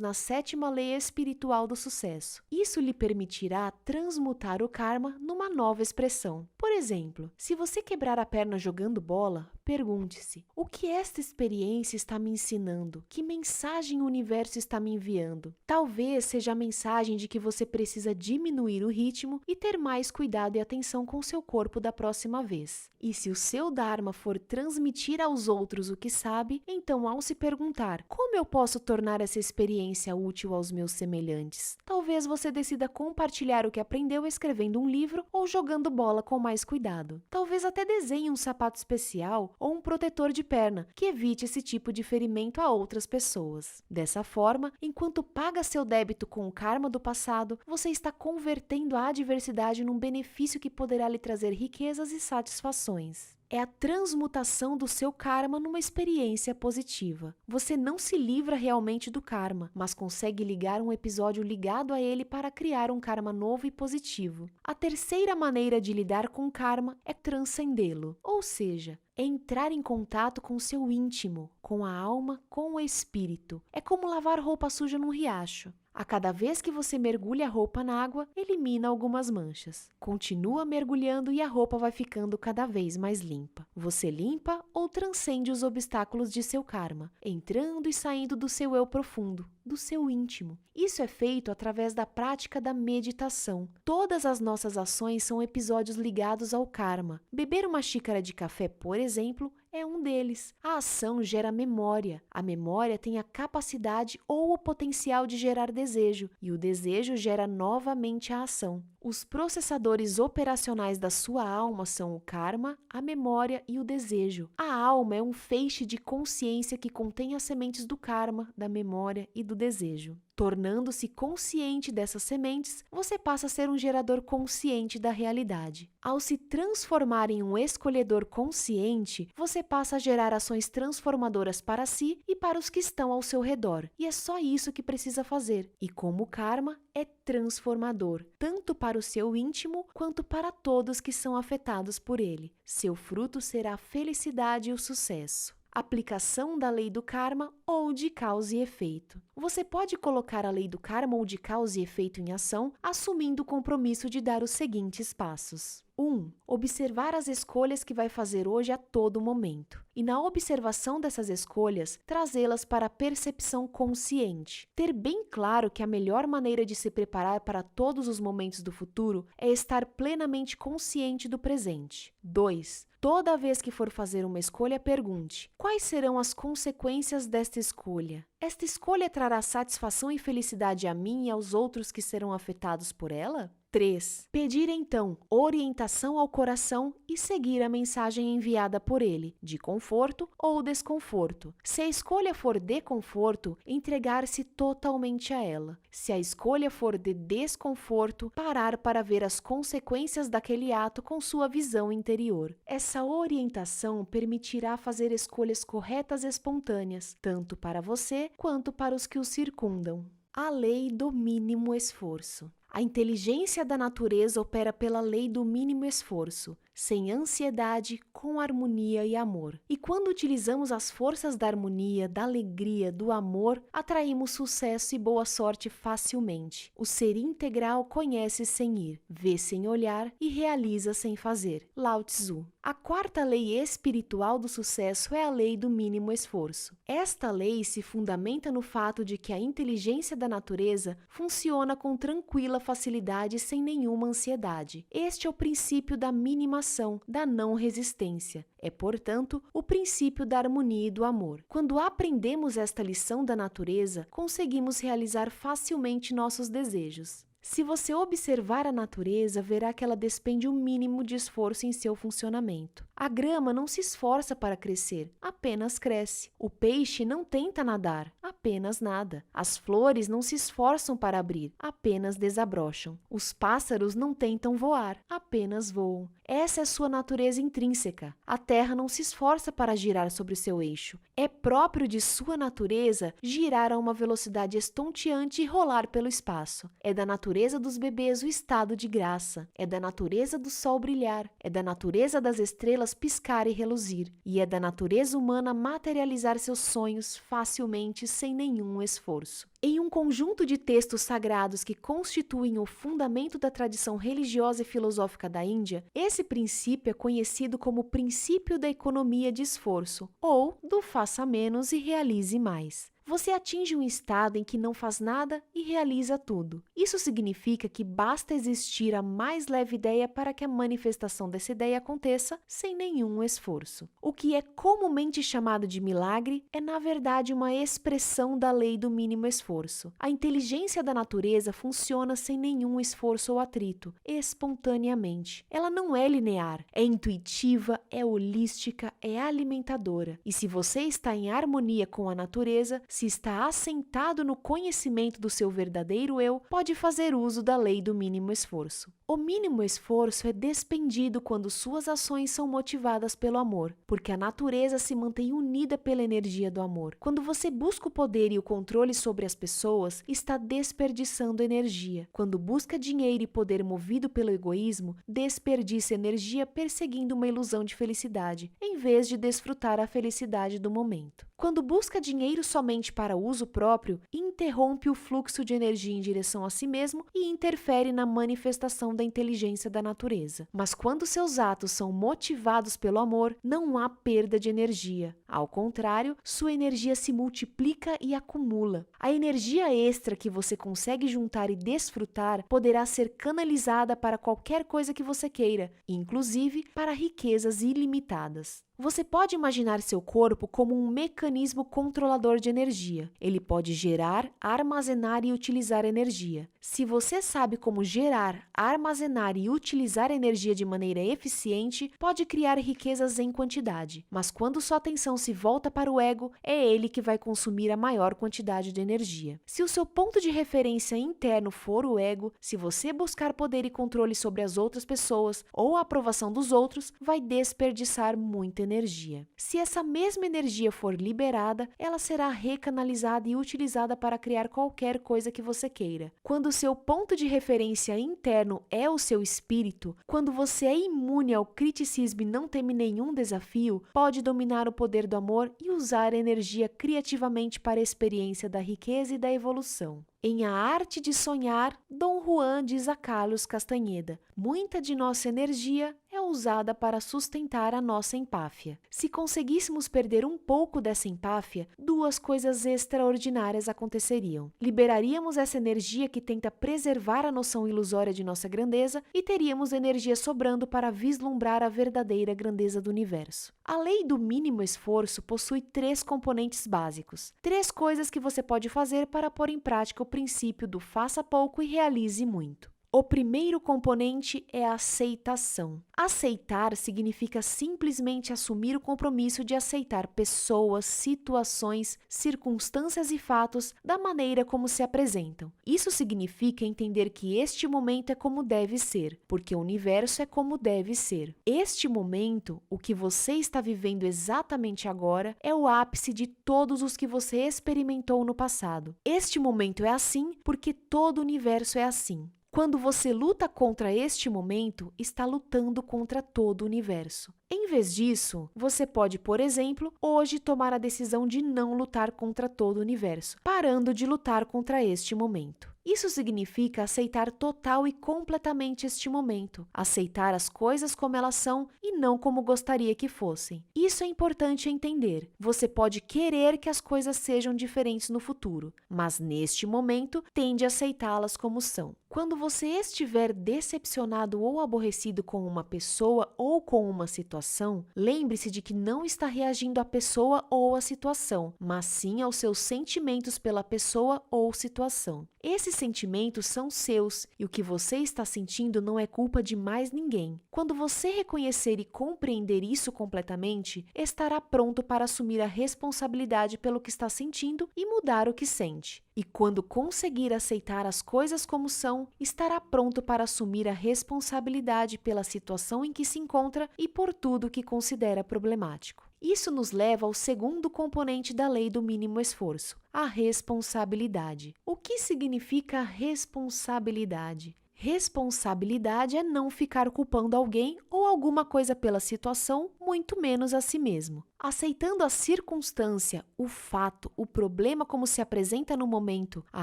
na 7ª lei espiritual do sucesso. Isso lhe permitirá transmutar o karma numa nova expressão. Por exemplo, se você quebrar a perna jogando bola, pergunte-se: o que esta experiência está me ensinando? Que mensagem o universo está me enviando? Talvez seja a mensagem de que você precisa diminuir o ritmo e ter mais cuidado e atenção com seu corpo da próxima vez. E se o seu Dharma for transmitir aos outros o que sabe, então ao se perguntar: como eu posso tornar essa experiência útil aos meus semelhantes? Talvez você decida compartilhar o que aprendeu escrevendo um livro ou jogando bola com mais cuidado. Talvez até desenhe um sapato especial ou um protetor de perna que evite esse tipo de ferimento a outras pessoas. Dessa forma, enquanto paga seu débito com o karma do passado, você está convertendo a adversidade num benefício que poderá lhe trazer riquezas e satisfações. É a transmutação do seu karma numa experiência positiva. Você não se livra realmente do karma, mas consegue ligar um episódio ligado a ele para criar um karma novo e positivo. A terceira maneira de lidar com o karma é transcendê-lo, ou seja, é entrar em contato com o seu íntimo, com a alma, com o espírito. É como lavar roupa suja num riacho. A cada vez que você mergulha a roupa na água, elimina algumas manchas. Continua mergulhando e a roupa vai ficando cada vez mais limpa. Você limpa ou transcende os obstáculos de seu karma, entrando e saindo do seu eu profundo, do seu íntimo. Isso é feito através da prática da meditação. Todas as nossas ações são episódios ligados ao karma. Beber uma xícara de café, por exemplo, é um um deles. A ação gera memória. A memória tem a capacidade ou o potencial de gerar desejo, e o desejo gera novamente a ação. Os processadores operacionais da sua alma são o karma, a memória e o desejo. A alma é um feixe de consciência que contém as sementes do karma, da memória e do desejo. Tornando-se consciente dessas sementes, você passa a ser um gerador consciente da realidade. Ao se transformar em um escolhedor consciente, você passa a gerar ações transformadoras para si e para os que estão ao seu redor. E é só isso que precisa fazer. E como o karma é transformador, tanto para o seu íntimo quanto para todos que são afetados por ele. Seu fruto será a felicidade e o sucesso. Aplicação da lei do karma ou de causa e efeito. Você pode colocar a lei do karma ou de causa e efeito em ação, assumindo o compromisso de dar os seguintes passos. 1. Observar as escolhas que vai fazer hoje a todo momento. E na observação dessas escolhas, trazê-las para a percepção consciente. Ter bem claro que a melhor maneira de se preparar para todos os momentos do futuro é estar plenamente consciente do presente. 2. Toda vez que for fazer uma escolha, pergunte: quais serão as consequências desta escolha? Esta escolha trará satisfação e felicidade a mim e aos outros que serão afetados por ela? 3. Pedir então orientação ao coração e seguir a mensagem enviada por ele, de conforto ou desconforto. Se a escolha for de conforto, entregar-se totalmente a ela. Se a escolha for de desconforto, parar para ver as consequências daquele ato com sua visão interior. Essa orientação permitirá fazer escolhas corretas e espontâneas, tanto para você quanto para os que o circundam. A lei do mínimo esforço. A inteligência da natureza opera pela lei do mínimo esforço, sem ansiedade, com harmonia e amor. E quando utilizamos as forças da harmonia, da alegria, do amor, atraímos sucesso e boa sorte facilmente. O ser integral conhece sem ir, vê sem olhar e realiza sem fazer. Lao Tzu. A quarta lei espiritual do sucesso é a lei do mínimo esforço. Esta lei se fundamenta no fato de que a inteligência da natureza funciona com tranquila facilidade sem nenhuma ansiedade. Este é o princípio da minimação, da não resistência. É, portanto, o princípio da harmonia e do amor. Quando aprendemos esta lição da natureza, conseguimos realizar facilmente nossos desejos. Se você observar a natureza, verá que ela despende o mínimo de esforço em seu funcionamento. A grama não se esforça para crescer, apenas cresce. O peixe não tenta nadar, apenas nada. As flores não se esforçam para abrir, apenas desabrocham. Os pássaros não tentam voar, apenas voam. Essa é sua natureza intrínseca. A terra não se esforça para girar sobre seu eixo. É próprio de sua natureza girar a uma velocidade estonteante e rolar pelo espaço. É da natureza dos bebês o estado de graça. É da natureza do sol brilhar. É da natureza das estrelas piscar e reluzir. E é da natureza humana materializar seus sonhos facilmente sem nenhum esforço. Em um conjunto de textos sagrados que constituem o fundamento da tradição religiosa e filosófica da Índia, esse princípio é conhecido como o princípio da economia de esforço, ou do faça menos e realize mais. Você atinge um estado em que não faz nada e realiza tudo. Isso significa que basta existir a mais leve ideia para que a manifestação dessa ideia aconteça sem nenhum esforço. O que é comumente chamado de milagre é, na verdade, uma expressão da lei do mínimo esforço. A inteligência da natureza funciona sem nenhum esforço ou atrito, espontaneamente. Ela não é linear, é intuitiva, é holística, é alimentadora. E se você está em harmonia com a natureza, se está assentado no conhecimento do seu verdadeiro eu, pode fazer uso da lei do mínimo esforço. O mínimo esforço é despendido quando suas ações são motivadas pelo amor, porque a natureza se mantém unida pela energia do amor. Quando você busca o poder e o controle sobre as pessoas, está desperdiçando energia. Quando busca dinheiro e poder movido pelo egoísmo, desperdiça energia perseguindo uma ilusão de felicidade, em vez de desfrutar a felicidade do momento. Quando busca dinheiro somente para uso próprio, interrompe o fluxo de energia em direção a si mesmo e interfere na manifestação da inteligência da natureza. Mas quando seus atos são motivados pelo amor, não há perda de energia. Ao contrário, sua energia se multiplica e acumula. A energia extra que você consegue juntar e desfrutar poderá ser canalizada para qualquer coisa que você queira, inclusive para riquezas ilimitadas. Você pode imaginar seu corpo como um mecanismo controlador de energia. Ele pode gerar, armazenar e utilizar energia. Se você sabe como gerar, armazenar e utilizar energia de maneira eficiente, pode criar riquezas em quantidade. Mas quando sua atenção se volta para o ego, é ele que vai consumir a maior quantidade de energia. Se o seu ponto de referência interno for o ego, se você buscar poder e controle sobre as outras pessoas ou a aprovação dos outros, vai desperdiçar muita energia. Se essa mesma energia for liberada, ela será recanalizada e utilizada para criar qualquer coisa que você queira. Quando seu ponto de referência interno é o seu espírito, quando você é imune ao criticismo e não teme nenhum desafio, pode dominar o poder do amor e usar a energia criativamente para a experiência da riqueza e da evolução. Em A Arte de Sonhar, Dom Juan diz a Carlos Castanheda: muita de nossa energia é usada para sustentar a nossa empáfia. Se conseguíssemos perder um pouco dessa empáfia, duas coisas extraordinárias aconteceriam. Liberaríamos essa energia que tenta preservar a noção ilusória de nossa grandeza e teríamos energia sobrando para vislumbrar a verdadeira grandeza do universo. A lei do mínimo esforço possui 3 componentes básicos. 3 coisas que você pode fazer para pôr em prática o princípio do faça pouco e realize muito. O primeiro componente é a aceitação. Aceitar significa simplesmente assumir o compromisso de aceitar pessoas, situações, circunstâncias e fatos da maneira como se apresentam. Isso significa entender que este momento é como deve ser, porque o universo é como deve ser. Este momento, o que você está vivendo exatamente agora, é o ápice de todos os que você experimentou no passado. Este momento é assim porque todo o universo é assim. Quando você luta contra este momento, está lutando contra todo o universo. Em vez disso, você pode, por exemplo, hoje tomar a decisão de não lutar contra todo o universo, parando de lutar contra este momento. Isso significa aceitar total e completamente este momento, aceitar as coisas como elas são e não como gostaria que fossem. Isso é importante entender. Você pode querer que as coisas sejam diferentes no futuro, mas neste momento tende a aceitá-las como são. Quando você estiver decepcionado ou aborrecido com uma pessoa ou com uma situação, lembre-se de que não está reagindo à pessoa ou à situação, mas sim aos seus sentimentos pela pessoa ou situação. Esses sentimentos são seus e o que você está sentindo não é culpa de mais ninguém. Quando você reconhecer e compreender isso completamente, estará pronto para assumir a responsabilidade pelo que está sentindo e mudar o que sente. E quando conseguir aceitar as coisas como são, estará pronto para assumir a responsabilidade pela situação em que se encontra e por tudo que considera problemático. Isso nos leva ao segundo componente da lei do mínimo esforço, a responsabilidade. O que significa responsabilidade? Responsabilidade é não ficar culpando alguém ou alguma coisa pela situação, muito menos a si mesmo. Aceitando a circunstância, o fato, o problema como se apresenta no momento, a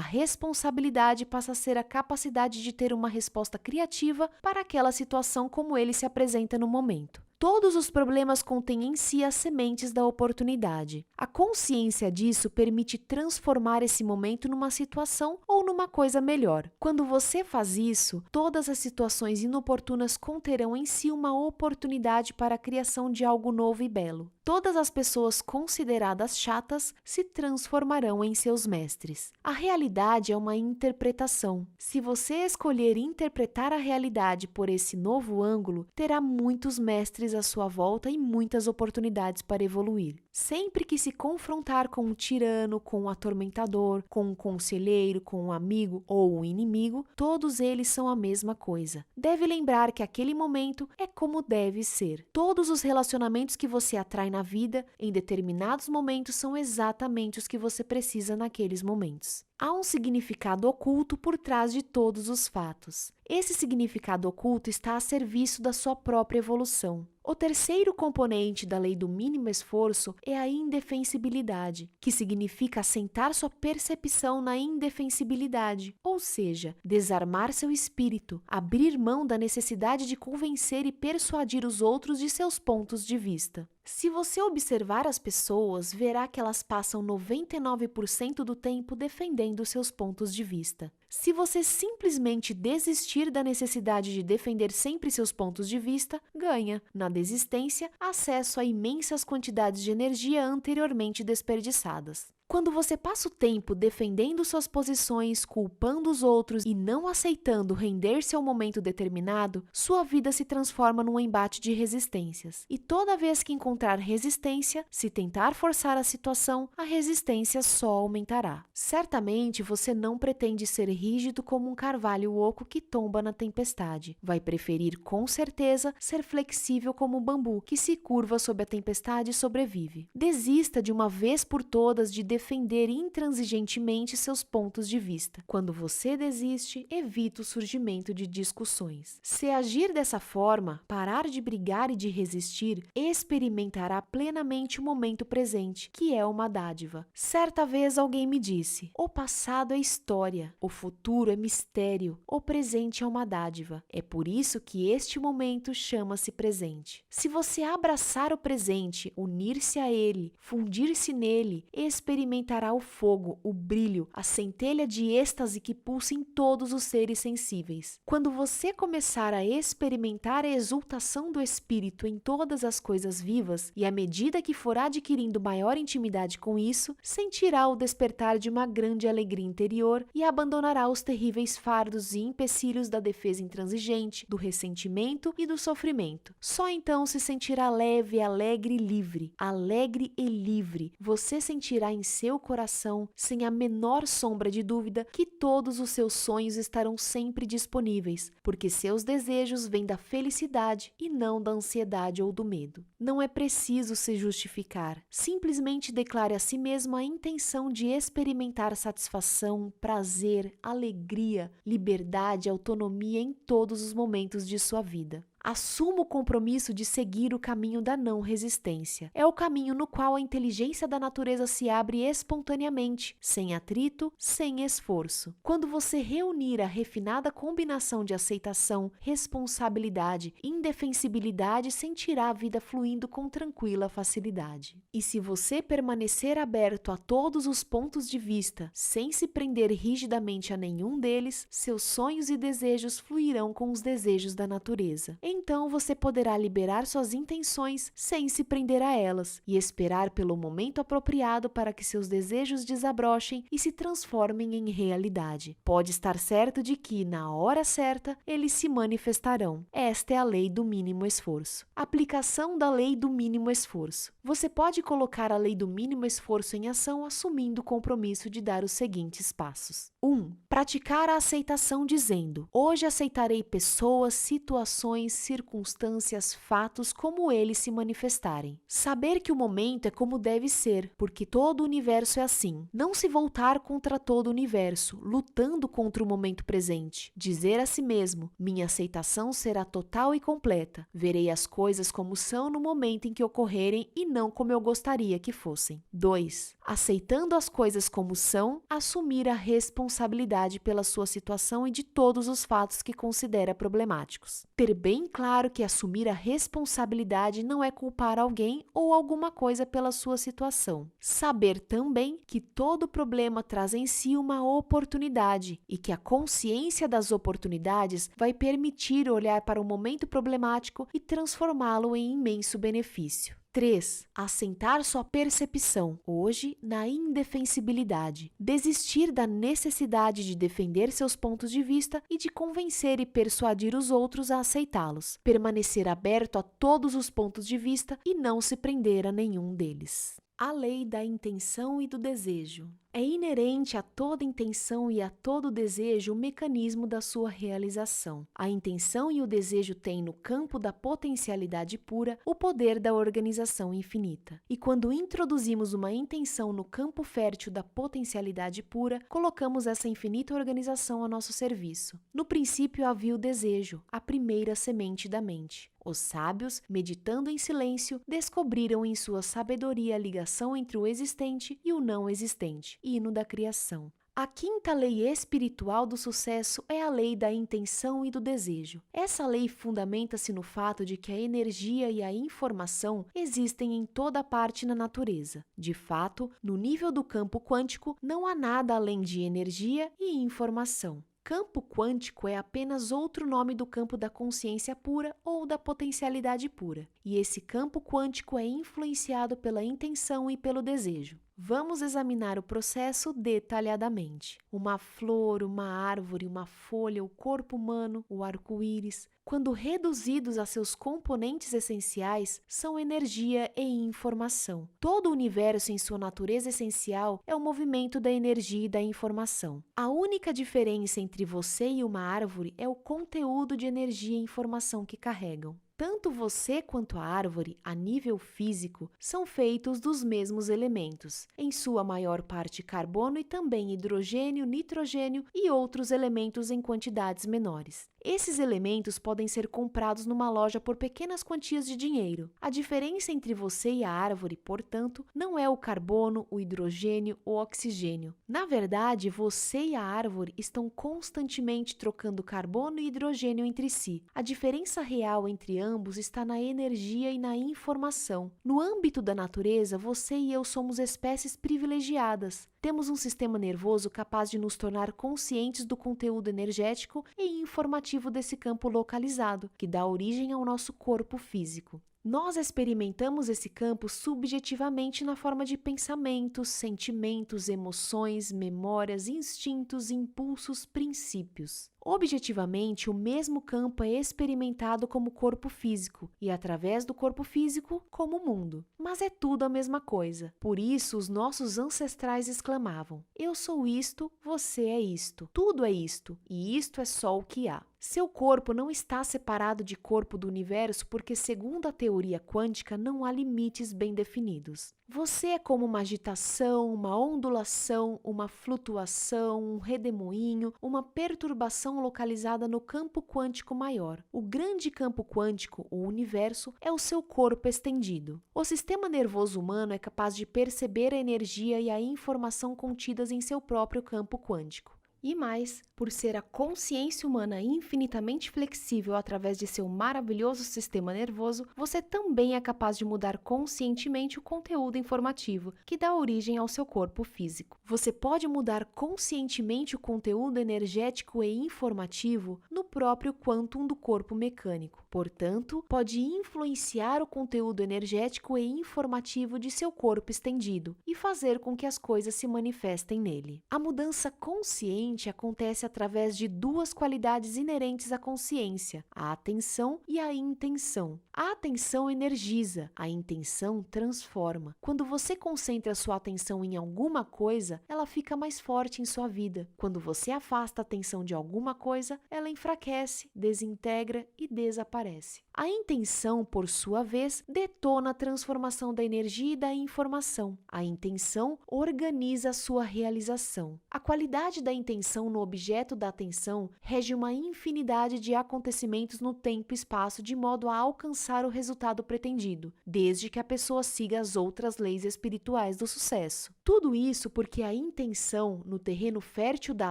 responsabilidade passa a ser a capacidade de ter uma resposta criativa para aquela situação como ele se apresenta no momento. Todos os problemas contêm em si as sementes da oportunidade. A consciência disso permite transformar esse momento numa situação ou numa coisa melhor. Quando você faz isso, todas as situações inoportunas conterão em si uma oportunidade para a criação de algo novo e belo. Todas as pessoas consideradas chatas se transformarão em seus mestres. A realidade é uma interpretação. Se você escolher interpretar a realidade por esse novo ângulo, terá muitos mestres à sua volta e muitas oportunidades para evoluir. Sempre que se confrontar com um tirano, com um atormentador, com um conselheiro, com um amigo ou um inimigo, todos eles são a mesma coisa. Deve lembrar que aquele momento é como deve ser. Todos os relacionamentos que você atrai na vida, em determinados momentos, são exatamente os que você precisa naqueles momentos. Há um significado oculto por trás de todos os fatos. Esse significado oculto está a serviço da sua própria evolução. O terceiro componente da lei do mínimo esforço é a indefensibilidade, que significa assentar sua percepção na indefensibilidade, ou seja, desarmar seu espírito, abrir mão da necessidade de convencer e persuadir os outros de seus pontos de vista. Se você observar as pessoas, verá que elas passam 99% do tempo defendendo seus pontos de vista. Se você simplesmente desistir da necessidade de defender sempre seus pontos de vista, ganha, na desistência, acesso a imensas quantidades de energia anteriormente desperdiçadas. Quando você passa o tempo defendendo suas posições, culpando os outros e não aceitando render-se a um momento determinado, sua vida se transforma num embate de resistências. E toda vez que encontrar resistência, se tentar forçar a situação, a resistência só aumentará. Certamente você não pretende ser rígido como um carvalho oco que tomba na tempestade. Vai preferir, com certeza, ser flexível como um bambu que se curva sob a tempestade e sobrevive. Desista de uma vez por todas de defender intransigentemente seus pontos de vista. Quando você desiste, evita o surgimento de discussões. Se agir dessa forma, parar de brigar e de resistir, experimentará plenamente o momento presente, que é uma dádiva. Certa vez alguém me disse: o passado é história, o futuro é mistério, o presente é uma dádiva. É por isso que este momento chama-se presente. Se você abraçar o presente, unir-se a ele, fundir-se nele, experimentará o fogo, o brilho, a centelha de êxtase que pulsa em todos os seres sensíveis. Quando você começar a experimentar a exultação do espírito em todas as coisas vivas, e à medida que for adquirindo maior intimidade com isso, sentirá o despertar de uma grande alegria interior e abandonará os terríveis fardos e empecilhos da defesa intransigente, do ressentimento e do sofrimento. Só então se sentirá leve, alegre e livre. Alegre e livre, você sentirá em seu coração, sem a menor sombra de dúvida, que todos os seus sonhos estarão sempre disponíveis, porque seus desejos vêm da felicidade e não da ansiedade ou do medo. Não é preciso se justificar. Simplesmente declare a si mesmo a intenção de experimentar satisfação, prazer, alegria, liberdade e autonomia em todos os momentos de sua vida. Assuma o compromisso de seguir o caminho da não resistência. É o caminho no qual a inteligência da natureza se abre espontaneamente, sem atrito, sem esforço. Quando você reunir a refinada combinação de aceitação, responsabilidade e indefensibilidade, sentirá a vida fluindo com tranquila facilidade. E se você permanecer aberto a todos os pontos de vista, sem se prender rigidamente a nenhum deles, seus sonhos e desejos fluirão com os desejos da natureza. Então você poderá liberar suas intenções sem se prender a elas e esperar pelo momento apropriado para que seus desejos desabrochem e se transformem em realidade. Pode estar certo de que, na hora certa, eles se manifestarão. Esta é a lei do mínimo esforço. Aplicação da lei do mínimo esforço. Você pode colocar a lei do mínimo esforço em ação assumindo o compromisso de dar os seguintes passos. 1. Praticar a aceitação dizendo: hoje aceitarei pessoas, situações, circunstâncias, fatos como eles se manifestarem. Saber que o momento é como deve ser, porque todo o universo é assim. Não se voltar contra todo o universo, lutando contra o momento presente. Dizer a si mesmo: minha aceitação será total e completa. Verei as coisas como são no momento em que ocorrerem e não como eu gostaria que fossem. 2. Aceitando as coisas como são, assumir a responsabilidade pela sua situação e de todos os fatos que considera problemáticos. Ter bem claro que assumir a responsabilidade não é culpar alguém ou alguma coisa pela sua situação. Saber também que todo problema traz em si uma oportunidade e que a consciência das oportunidades vai permitir olhar para o momento problemático e transformá-lo em imenso benefício. 3. Assentar sua percepção, hoje, na indefensibilidade. Desistir da necessidade de defender seus pontos de vista e de convencer e persuadir os outros a aceitá-los. Permanecer aberto a todos os pontos de vista e não se prender a nenhum deles. A lei da intenção e do desejo. É inerente a toda intenção e a todo desejo o mecanismo da sua realização. A intenção e o desejo têm no campo da potencialidade pura o poder da organização infinita. E quando introduzimos uma intenção no campo fértil da potencialidade pura, colocamos essa infinita organização a nosso serviço. No princípio havia o desejo, a primeira semente da mente. Os sábios, meditando em silêncio, descobriram em sua sabedoria a ligação entre o existente e o não existente, hino da criação. A quinta lei espiritual do sucesso é a lei da intenção e do desejo. Essa lei fundamenta-se no fato de que a energia e a informação existem em toda parte na natureza. De fato, no nível do campo quântico, não há nada além de energia e informação. Campo quântico é apenas outro nome do campo da consciência pura ou da potencialidade pura, e esse campo quântico é influenciado pela intenção e pelo desejo. Vamos examinar o processo detalhadamente. Uma flor, uma árvore, uma folha, o corpo humano, o arco-íris, quando reduzidos a seus componentes essenciais, são energia e informação. Todo o universo em sua natureza essencial é o movimento da energia e da informação. A única diferença entre você e uma árvore é o conteúdo de energia e informação que carregam. Tanto você quanto a árvore, a nível físico, são feitos dos mesmos elementos, em sua maior parte carbono e também hidrogênio, nitrogênio e outros elementos em quantidades menores. Esses elementos podem ser comprados numa loja por pequenas quantias de dinheiro. A diferença entre você e a árvore, portanto, não é o carbono, o hidrogênio ou o oxigênio. Na verdade, você e a árvore estão constantemente trocando carbono e hidrogênio entre si. A diferença real entre ambos está na energia e na informação. No âmbito da natureza, você e eu somos espécies privilegiadas. Temos um sistema nervoso capaz de nos tornar conscientes do conteúdo energético e informativo desse campo localizado, que dá origem ao nosso corpo físico. Nós experimentamos esse campo subjetivamente na forma de pensamentos, sentimentos, emoções, memórias, instintos, impulsos, princípios. Objetivamente, o mesmo campo é experimentado como corpo físico e, através do corpo físico, como mundo. Mas é tudo a mesma coisa. Por isso, os nossos ancestrais exclamavam: "Eu sou isto, você é isto. Tudo é isto, e isto é só o que há." Seu corpo não está separado de corpo do universo porque, segundo a teoria quântica, não há limites bem definidos. Você é como uma agitação, uma ondulação, uma flutuação, um redemoinho, uma perturbação localizada no campo quântico maior. O grande campo quântico, o universo, é o seu corpo estendido. O sistema nervoso humano é capaz de perceber a energia e a informação contidas em seu próprio campo quântico. E mais, por ser a consciência humana infinitamente flexível através de seu maravilhoso sistema nervoso, você também é capaz de mudar conscientemente o conteúdo informativo que dá origem ao seu corpo físico. Você pode mudar conscientemente o conteúdo energético e informativo no próprio quantum do corpo mecânico. Portanto, pode influenciar o conteúdo energético e informativo de seu corpo estendido e fazer com que as coisas se manifestem nele. A mudança consciente acontece através de duas qualidades inerentes à consciência, a atenção e a intenção. A atenção energiza, a intenção transforma. Quando você concentra sua atenção em alguma coisa, ela fica mais forte em sua vida. Quando você afasta a atenção de alguma coisa, ela enfraquece, desintegra e desaparece. A intenção, por sua vez, detona a transformação da energia e da informação. A intenção organiza a sua realização. A qualidade da intenção no objeto da atenção rege uma infinidade de acontecimentos no tempo e espaço de modo a alcançar o resultado pretendido, desde que a pessoa siga as outras leis espirituais do sucesso. Tudo isso porque a intenção, no terreno fértil da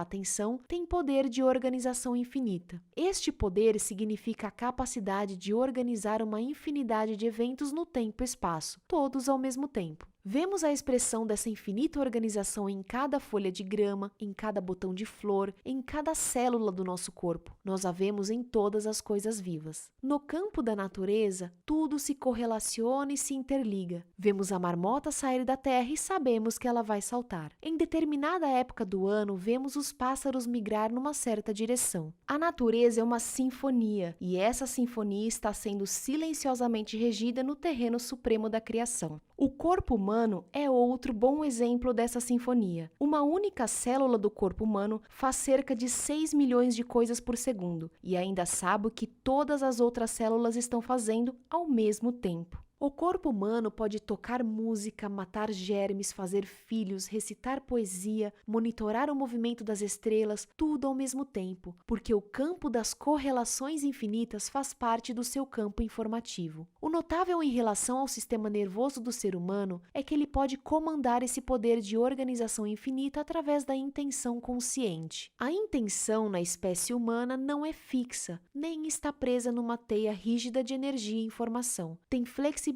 atenção, tem poder de organização infinita. Este poder significa a capacidade de organizar uma infinidade de eventos no tempo e espaço, todos ao mesmo tempo. Vemos a expressão dessa infinita organização em cada folha de grama, em cada botão de flor, em cada célula do nosso corpo. Nós a vemos em todas as coisas vivas. No campo da natureza, tudo se correlaciona e se interliga. Vemos a marmota sair da terra e sabemos que ela vai saltar. Em determinada época do ano, vemos os pássaros migrar numa certa direção. A natureza é uma sinfonia, e essa sinfonia está sendo silenciosamente regida no terreno supremo da criação. O corpo humano humano é outro bom exemplo dessa sinfonia. Uma única célula do corpo humano faz cerca de 6 milhões de coisas por segundo e ainda sabe o que todas as outras células estão fazendo ao mesmo tempo. O corpo humano pode tocar música, matar germes, fazer filhos, recitar poesia, monitorar o movimento das estrelas, tudo ao mesmo tempo, porque o campo das correlações infinitas faz parte do seu campo informativo. O notável em relação ao sistema nervoso do ser humano é que ele pode comandar esse poder de organização infinita através da intenção consciente. A intenção na espécie humana não é fixa, nem está presa numa teia rígida de energia e informação. Tem flexibilidade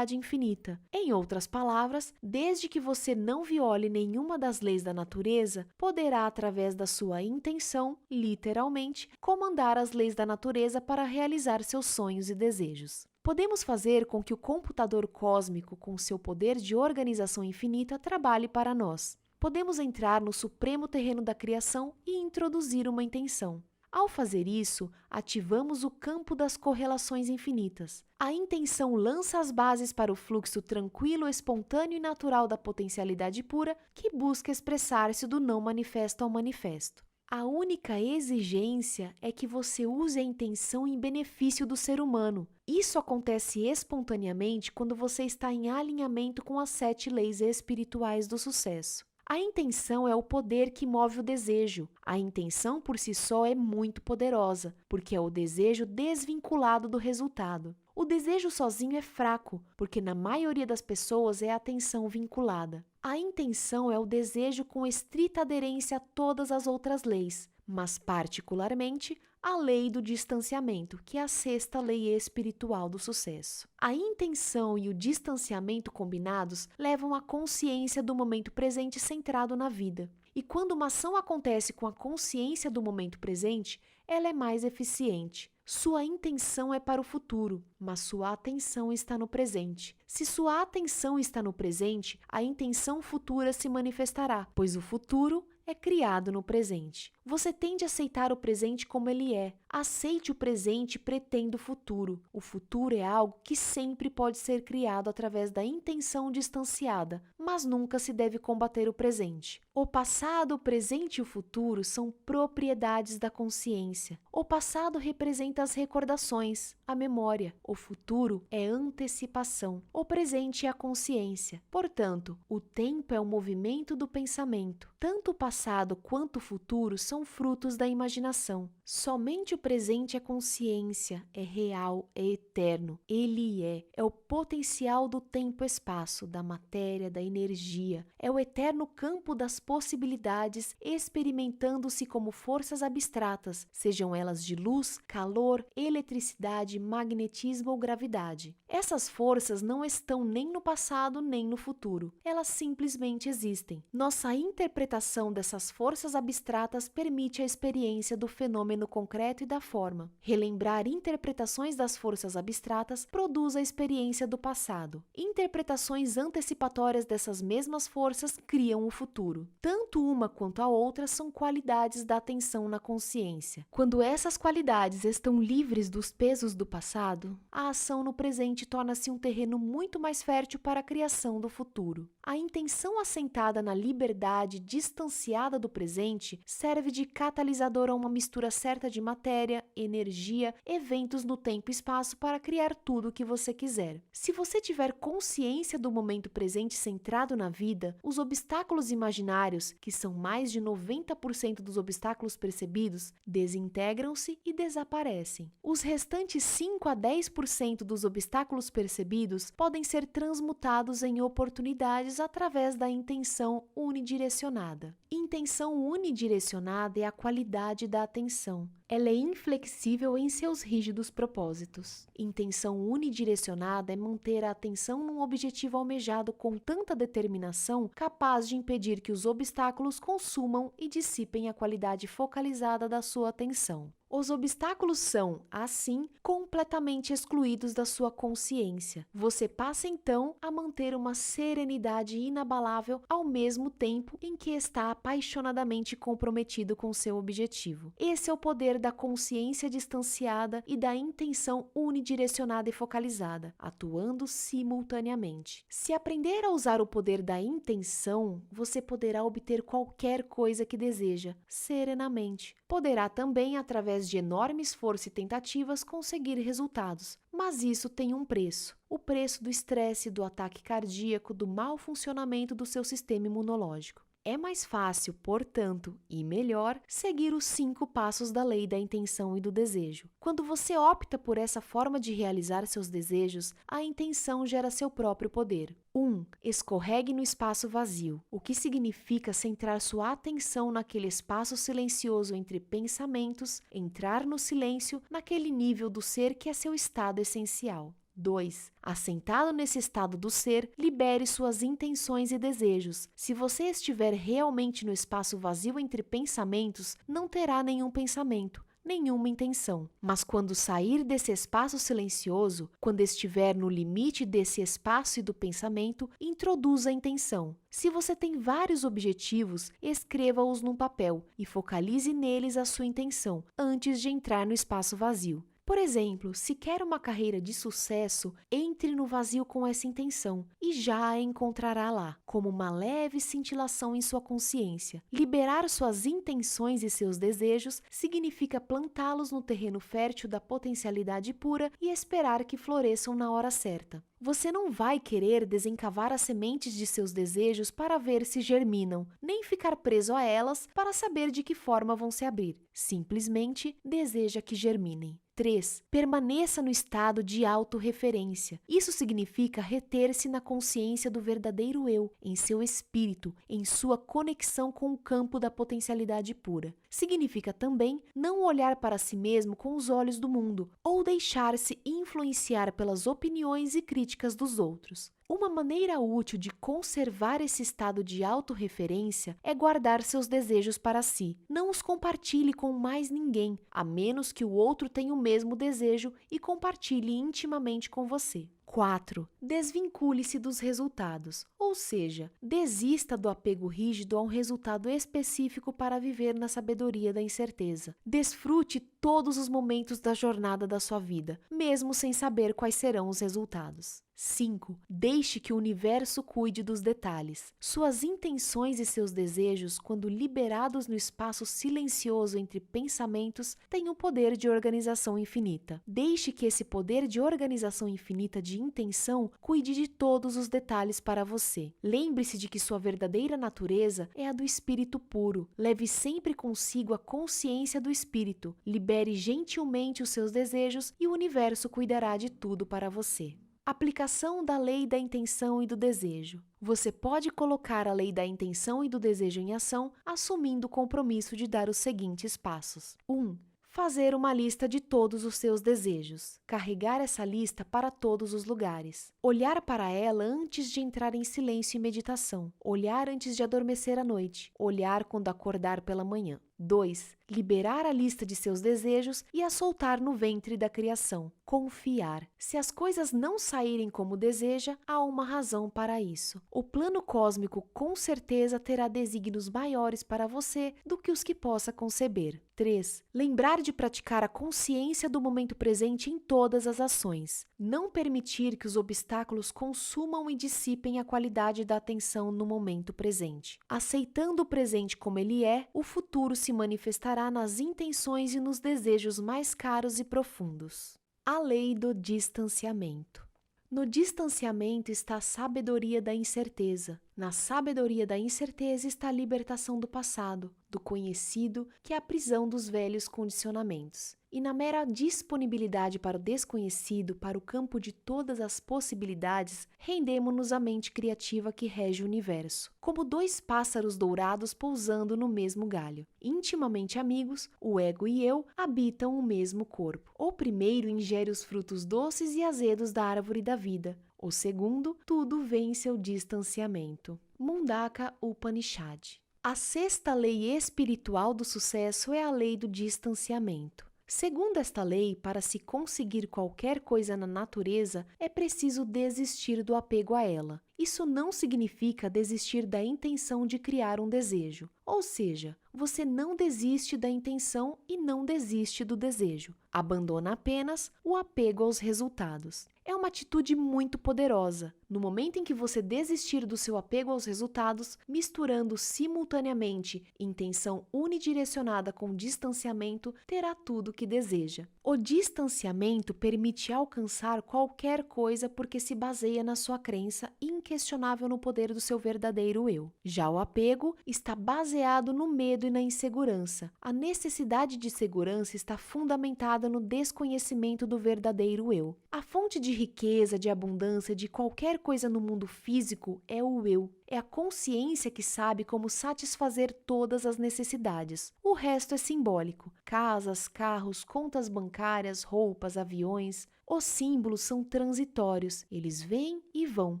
infinita. Em outras palavras, desde que você não viole nenhuma das leis da natureza, poderá, através da sua intenção, literalmente, comandar as leis da natureza para realizar seus sonhos e desejos. Podemos fazer com que o computador cósmico, com seu poder de organização infinita, trabalhe para nós. Podemos entrar no supremo terreno da criação e introduzir uma intenção. Ao fazer isso, ativamos o campo das correlações infinitas. A intenção lança as bases para o fluxo tranquilo, espontâneo e natural da potencialidade pura que busca expressar-se do não manifesto ao manifesto. A única exigência é que você use a intenção em benefício do ser humano. Isso acontece espontaneamente quando você está em alinhamento com as 7 leis espirituais do sucesso. A intenção é o poder que move o desejo. A intenção por si só é muito poderosa, porque é o desejo desvinculado do resultado. O desejo sozinho é fraco, porque na maioria das pessoas é a atenção vinculada. A intenção é o desejo com estrita aderência a todas as outras leis, mas particularmente a lei do distanciamento, que é a 6ª lei espiritual do sucesso. A intenção e o distanciamento combinados levam à consciência do momento presente centrado na vida. E quando uma ação acontece com a consciência do momento presente, ela é mais eficiente. Sua intenção é para o futuro, mas sua atenção está no presente. Se sua atenção está no presente, a intenção futura se manifestará, pois o futuro é criado no presente. Você tende a aceitar o presente como ele é. Aceite o presente pretendo o futuro. O futuro é algo que sempre pode ser criado através da intenção distanciada, mas nunca se deve combater o presente. O passado, o presente e o futuro são propriedades da consciência. O passado representa as recordações, a memória. O futuro é antecipação. O presente é a consciência. Portanto, o tempo é o movimento do pensamento. Tanto o passado quanto o futuro são frutos da imaginação. Somente o presente é consciência, é real, é eterno. Ele é o potencial do tempo-espaço, da matéria, da energia. É o eterno campo das possibilidades, experimentando-se como forças abstratas, sejam elas de luz, calor, eletricidade, magnetismo ou gravidade. Essas forças não estão nem no passado nem no futuro. Elas simplesmente existem. Nossa interpretação dessas forças abstratas permite a experiência do fenômeno concreto e da forma. Relembrar interpretações das forças abstratas produz a experiência do passado. Interpretações antecipatórias dessas mesmas forças criam o futuro. Tanto uma quanto a outra são qualidades da atenção na consciência. Quando essas qualidades estão livres dos pesos do passado, a ação no presente torna-se um terreno muito mais fértil para a criação do futuro. A intenção assentada na liberdade distanciada do presente serve de catalisador a uma mistura certa de matéria, energia, eventos no tempo e espaço para criar tudo o que você quiser. Se você tiver consciência do momento presente centrado na vida, os obstáculos imaginários, que são mais de 90% dos obstáculos percebidos, desintegram-se e desaparecem. Os restantes 5 a 10% dos obstáculos percebidos podem ser transmutados em oportunidades através da intenção unidirecionada. Intenção unidirecionada é a qualidade da atenção. Ela é inflexível em seus rígidos propósitos. Intenção unidirecionada é manter a atenção num objetivo almejado com tanta determinação, capaz de impedir que os obstáculos consumam e dissipem a qualidade focalizada da sua atenção. Os obstáculos são, assim, completamente excluídos da sua consciência. Você passa então a manter uma serenidade inabalável ao mesmo tempo em que está apaixonadamente comprometido com seu objetivo. Esse é o poder da consciência distanciada e da intenção unidirecionada e focalizada, atuando simultaneamente. Se aprender a usar o poder da intenção, você poderá obter qualquer coisa que deseja, serenamente. Poderá também, através de enorme esforço e tentativas, conseguir resultados. Mas isso tem um preço. O preço do estresse, do ataque cardíaco, do mau funcionamento do seu sistema imunológico. É mais fácil, portanto, e melhor, seguir os 5 passos da lei da intenção e do desejo. Quando você opta por essa forma de realizar seus desejos, a intenção gera seu próprio poder. 1. Escorregue no espaço vazio, o que significa centrar sua atenção naquele espaço silencioso entre pensamentos, entrar no silêncio, naquele nível do ser que é seu estado essencial. 2. Assentado nesse estado do ser, libere suas intenções e desejos. Se você estiver realmente no espaço vazio entre pensamentos, não terá nenhum pensamento, nenhuma intenção. Mas quando sair desse espaço silencioso, quando estiver no limite desse espaço e do pensamento, introduza a intenção. Se você tem vários objetivos, escreva-os num papel e focalize neles a sua intenção, antes de entrar no espaço vazio. Por exemplo, se quer uma carreira de sucesso, entre no vazio com essa intenção e já a encontrará lá, como uma leve cintilação em sua consciência. Liberar suas intenções e seus desejos significa plantá-los no terreno fértil da potencialidade pura e esperar que floresçam na hora certa. Você não vai querer desencavar as sementes de seus desejos para ver se germinam, nem ficar preso a elas para saber de que forma vão se abrir. Simplesmente deseja que germinem. 3. Permaneça no estado de autorreferência. Isso significa reter-se na consciência do verdadeiro eu, em seu espírito, em sua conexão com o campo da potencialidade pura. Significa também não olhar para si mesmo com os olhos do mundo, ou deixar-se influenciar pelas opiniões e críticas dos outros. Uma maneira útil de conservar esse estado de autorreferência é guardar seus desejos para si. Não os compartilhe com mais ninguém, a menos que o outro tenha o mesmo desejo e compartilhe intimamente com você. 4. Desvincule-se dos resultados, ou seja, desista do apego rígido a um resultado específico para viver na sabedoria da incerteza. Desfrute todos os momentos da jornada da sua vida, mesmo sem saber quais serão os resultados. 5. Deixe que o universo cuide dos detalhes. Suas intenções e seus desejos, quando liberados no espaço silencioso entre pensamentos, têm um poder de organização infinita. Deixe que esse poder de organização infinita de intenção cuide de todos os detalhes para você. Lembre-se de que sua verdadeira natureza é a do espírito puro. Leve sempre consigo a consciência do espírito. Libere gentilmente os seus desejos e o universo cuidará de tudo para você. Aplicação da lei da intenção e do desejo. Você pode colocar a lei da intenção e do desejo em ação, assumindo o compromisso de dar os seguintes passos. 1. Fazer uma lista de todos os seus desejos. Carregar essa lista para todos os lugares. Olhar para ela antes de entrar em silêncio e meditação. Olhar antes de adormecer à noite. Olhar quando acordar pela manhã. 2. Liberar a lista de seus desejos e a soltar no ventre da criação. Confiar. Se as coisas não saírem como deseja, há uma razão para isso. O plano cósmico com certeza terá desígnios maiores para você do que os que possa conceber. 3. Lembrar de praticar a consciência do momento presente em todas as ações. Não permitir que os obstáculos consumam e dissipem a qualidade da atenção no momento presente. Aceitando o presente como ele é, o futuro se manifestará nas intenções e nos desejos mais caros e profundos. A lei do distanciamento. No distanciamento está a sabedoria da incerteza. Na sabedoria da incerteza está a libertação do passado, do conhecido, que é a prisão dos velhos condicionamentos. E na mera disponibilidade para o desconhecido, para o campo de todas as possibilidades, rendemo-nos à mente criativa que rege o universo, como 2 pássaros dourados pousando no mesmo galho. Intimamente amigos, o ego e eu habitam o mesmo corpo. O primeiro ingere os frutos doces e azedos da árvore da vida. O segundo, tudo vem em seu distanciamento. Mundaka Upanishad. A 6ª lei espiritual do sucesso é a lei do distanciamento. Segundo esta lei, para se conseguir qualquer coisa na natureza, é preciso desistir do apego a ela. Isso não significa desistir da intenção de criar um desejo. Ou seja, você não desiste da intenção e não desiste do desejo. Abandona apenas o apego aos resultados. É uma atitude muito poderosa. No momento em que você desistir do seu apego aos resultados, misturando simultaneamente intenção unidirecionada com distanciamento, terá tudo o que deseja. O distanciamento permite alcançar qualquer coisa porque se baseia na sua crença inquestionável no poder do seu verdadeiro eu. Já o apego está baseado no medo e na insegurança. A necessidade de segurança está fundamentada no desconhecimento do verdadeiro eu. A fonte de riqueza, de abundância, de qualquer coisa no mundo físico é o eu. É a consciência que sabe como satisfazer todas as necessidades. O resto é simbólico. Casas, carros, contas bancárias, roupas, aviões. Os símbolos são transitórios. Eles vêm e vão.